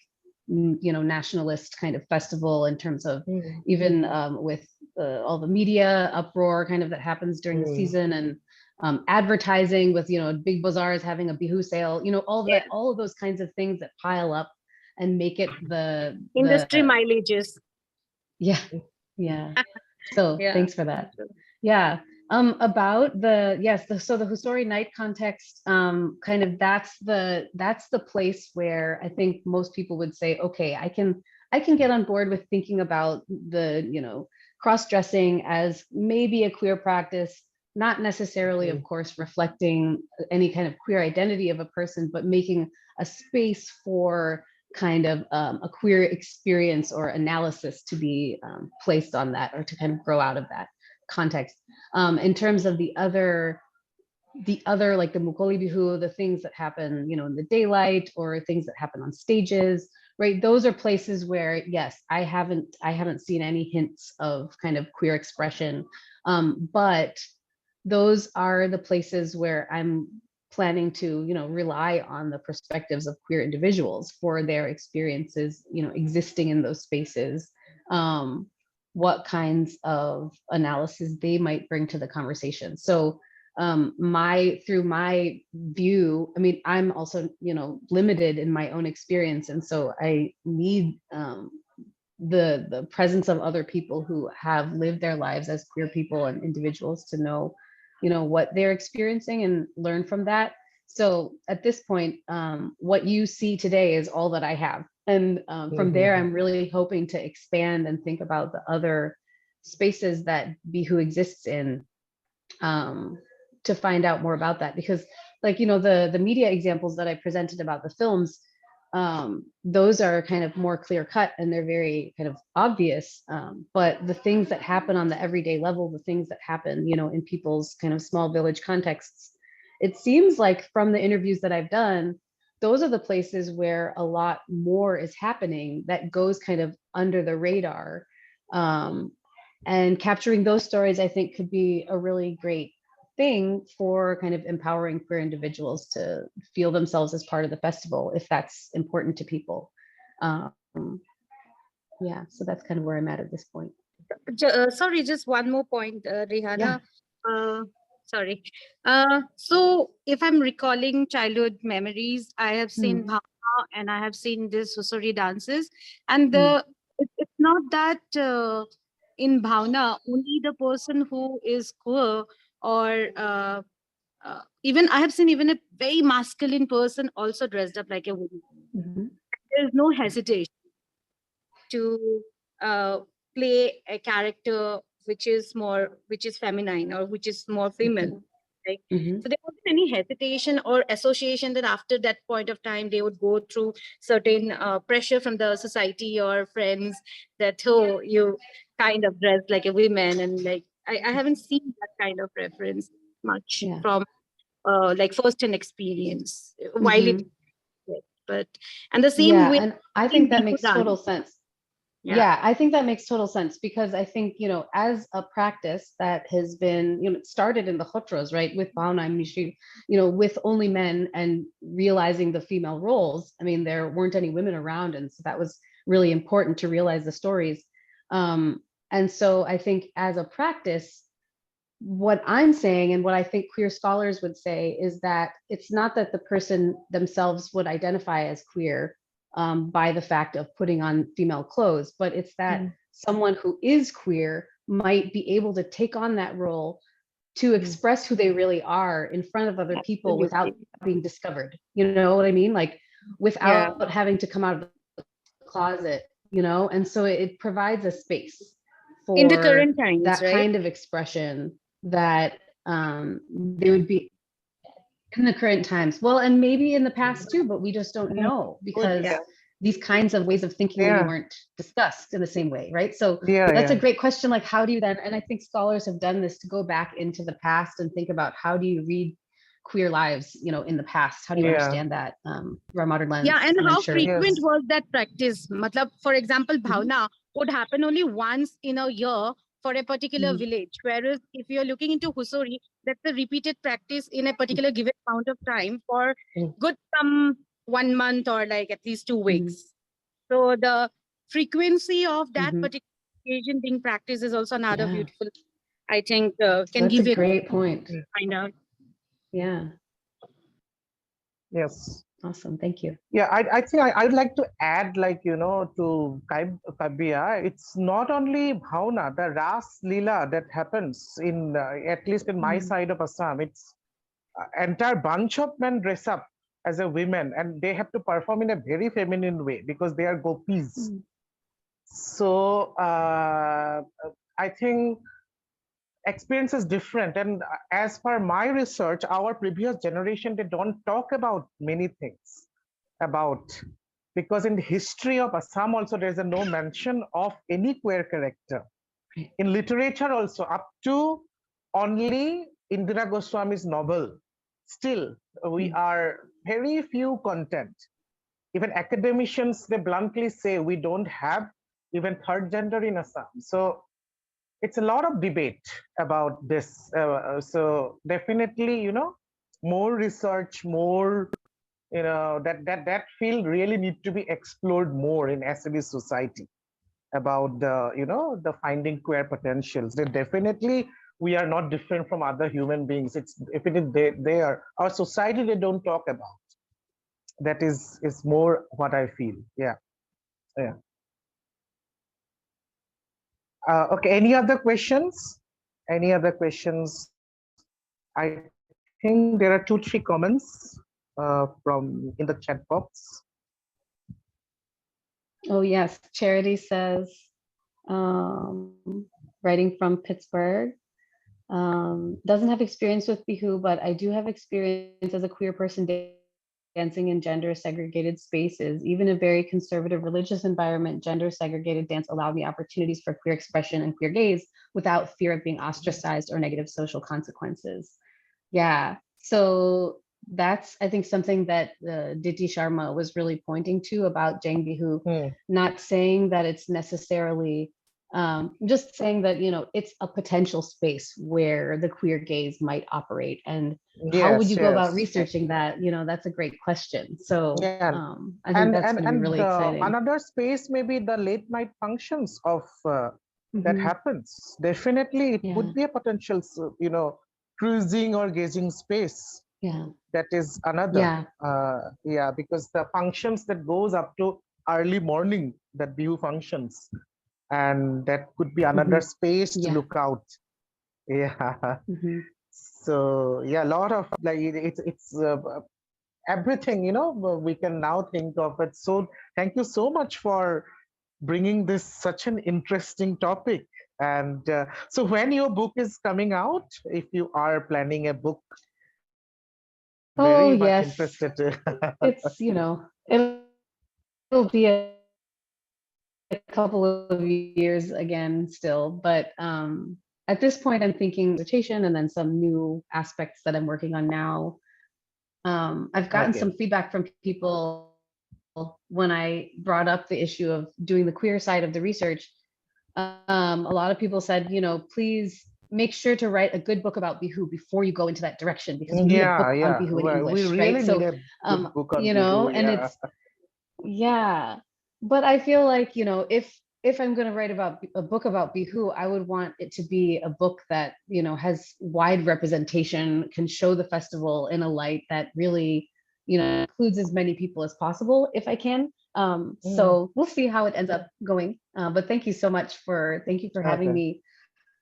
B: nationalist kind of festival in terms of even with all the media uproar kind of that happens during the season, and advertising with, big bazaars having a Bihu sale, all of those kinds of things that pile up and make it the
G: industry mileages.
B: Yeah. So thanks for that. Yeah. About so the Husori night context, kind of that's the place where I think most people would say, okay, I can get on board with thinking about the, cross-dressing as maybe a queer practice, not necessarily, of course, reflecting any kind of queer identity of a person, but making a space for kind of a queer experience or analysis to be placed on that, or to kind of grow out of that context. In terms of the other like the Mukoli Bihu, the things that happen, in the daylight, or things that happen on stages, right? Those are places where, yes, I haven't seen any hints of kind of queer expression, but those are the places where I'm planning to, rely on the perspectives of queer individuals for their experiences, existing in those spaces, what kinds of analysis they might bring to the conversation. So through my view, I mean, I'm also, limited in my own experience. And so I need the presence of other people who have lived their lives as queer people and individuals to know, what they're experiencing and learn from that. So at this point, what you see today is all that I have. And from there, I'm really hoping to expand and think about the other spaces that Bihu exists in, to find out more about that. Because like, the media examples that I presented about the films, those are kind of more clear cut and they're very kind of obvious. But the things that happen on the everyday level, the things that happen, in people's kind of small village contexts, it seems like from the interviews that I've done, those are the places where a lot more is happening that goes kind of under the radar. And capturing those stories, I think, could be a really great thing for kind of empowering queer individuals to feel themselves as part of the festival, if that's important to people. Yeah, so that's kind of where I'm at this point.
G: Sorry, just one more point, Rehanna.
B: Yeah.
G: Sorry. So if I'm recalling childhood memories, I have seen Bhavna and I have seen this Husori dances, and it's not that in Bhavna only the person who is queer, or even I have seen even a very masculine person also dressed up like a woman. There is no hesitation to play a character which is feminine or which is more female. Right? So there wasn't any hesitation or association that after that point of time they would go through certain pressure from the society or friends that, oh, you kind of dress like a woman, and like I haven't seen that kind of reference much from like first-hand experience while it, but and the same way.
B: And I think that makes total sense. Yeah, I think that makes total sense, because I think, as a practice that has been, it started in the Khotros, right, with Bhavna Mishri, with only men and realizing the female roles. I mean, there weren't any women around, and so that was really important to realize the stories. And so I think as a practice, what I'm saying and what I think queer scholars would say is that it's not that the person themselves would identify as queer by the fact of putting on female clothes, but it's that someone who is queer might be able to take on that role to express who they really are in front of other people without being discovered. You know what I mean? Like without having to come out of the closet, and so it provides a space for
G: in the current times,
B: that
G: right?
B: kind of expression that they would be in the current times. Well, and maybe in the past too, but we just don't know, because these kinds of ways of thinking maybe weren't discussed in the same way, right? So that's a great question. Like, how do you then, and I think scholars have done this, to go back into the past and think about how do you read queer lives, in the past? How do you understand that through our modern lens?
G: Yeah, and how frequent was that practice? Matlab, for example, Bhavna would happen only once in a year for a particular village, whereas if you're looking into Husori, that's a repeated practice in a particular given amount of time for good some 1 month or like at least 2 weeks. So the frequency of that particular occasion being practiced is also another beautiful, I think, can
B: that's
G: give
B: a
G: you
B: great point.
G: Find out.
B: Yeah.
A: Yes.
B: Awesome. Thank you.
A: Yeah, I think I'd like to add, like, to Kabia, it's not only Bhavna, the Ras Leela that happens in, at least in my side of Assam, it's entire bunch of men dress up as a women, and they have to perform in a very feminine way because they are gopis. So I think experience is different. And as per my research, our previous generation, they don't talk about many things about, because in the history of Assam also, there's no mention of any queer character. In literature also, up to only Indira Goswami's novel, still we are very few content. Even academicians, they bluntly say we don't have even third gender in Assam. So it's a lot of debate about this. So definitely, more research, more, that field really need to be explored more in Assamese society about the finding queer potentials. Then definitely we are not different from other human beings. It's if it is they are our society, they don't talk about. That is more what I feel. Yeah. Okay, any other questions? Any other questions? I think there are 2-3 comments from in the chat box.
B: Oh yes, Charity says, writing from Pittsburgh, doesn't have experience with Bihu, but I do have experience as a queer person dancing in gender segregated spaces. Even a very conservative religious environment, gender segregated dance allowed me opportunities for queer expression and queer gaze without fear of being ostracized or negative social consequences. Yeah, so that's, I think, something that Diti Sharma was really pointing to about Jang Bihu, not saying that it's necessarily, just saying that, it's a potential space where the queer gaze might operate. And how would you go about researching that? That's a great question. So I think that's going to be really exciting.
A: Another space, maybe the late night functions of that happens. Definitely, it would be a potential, cruising or gazing space.
B: Yeah,
A: that is another. Because the functions that goes up to early morning, that Bihu functions, and that could be another space to look out. So a lot of like it's everything we can now think of it. So thank you so much for bringing this such an interesting topic. And so when your book is coming out, if you are planning a book, very much interested to
B: it's it'll be a couple of years again still, but at this point I'm thinking dissertation and then some new aspects that I'm working on now. I've gotten some feedback from people when I brought up the issue of doing the queer side of the research. A lot of people said, please make sure to write a good book about Bihu before you go into that direction, because we need a book on Bihu in English,
A: we really
B: right? So,
A: need a good book on Bihu,
B: it's, but I feel like, if I'm going to write about a book about Bihu, I would want it to be a book that, has wide representation, can show the festival in a light that really, includes as many people as possible, if I can. So we'll see how it ends up going. But thank you so much for having me.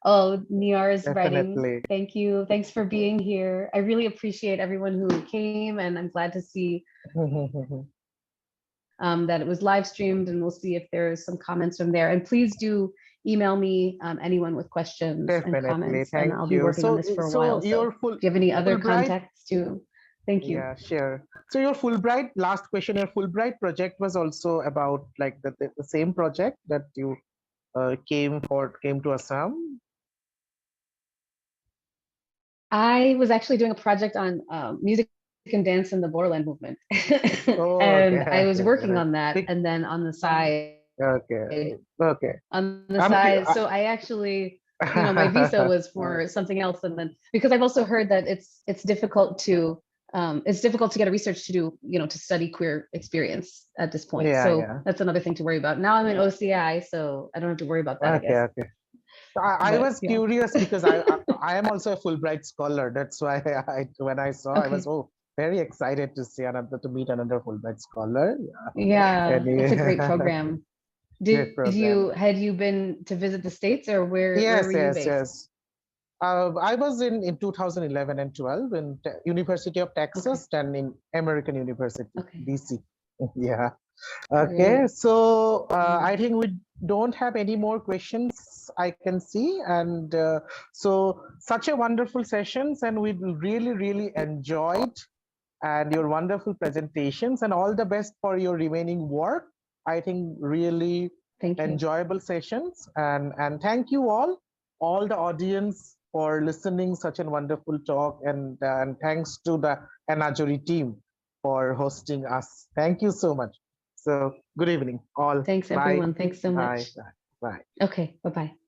B: Oh, Niyar is writing. Thank you. Thanks for being here. I really appreciate everyone who came, and I'm glad to see that it was live streamed, and we'll see if there's some comments from there. And please do email me, anyone with questions and comments, and I'll be working on this for a while. So if you have any other contacts too, thank you.
A: Yeah, sure. So your Fulbright, last question, your Fulbright project was also about like the same project that you came to Assam?
B: I was actually doing a project on music and dance in the borderland movement. And I was working on that, and then on the side, on the side, so I actually, my visa was for something else, and then because I've also heard that it's difficult to get a research to do, to study queer experience at this point. That's another thing to worry about. Now I'm in OCI, so I don't have to worry about that. I guess.
A: So I was curious because I am also a Fulbright scholar. That's why when I saw, I was very excited to see to meet another Fulbright scholar.
B: It's a great program. Had you been to visit the States, or where were you based?
A: Yes. I was in 2011 and 12 in University of Texas and in American University, DC. Okay, so I think we don't have any more questions I can see. And so such a wonderful sessions, and we really, really enjoyed and your wonderful presentations, and all the best for your remaining work. I think really
B: Thank you.
A: enjoyable sessions, and thank you all the audience for listening such a wonderful talk, and thanks to the Enajori team for hosting us. Thank you so much. So good evening all.
B: Thanks
A: Bye.
B: everyone. Thanks so
A: Bye.
B: much.
A: Bye. Bye.
B: Okay, bye-bye.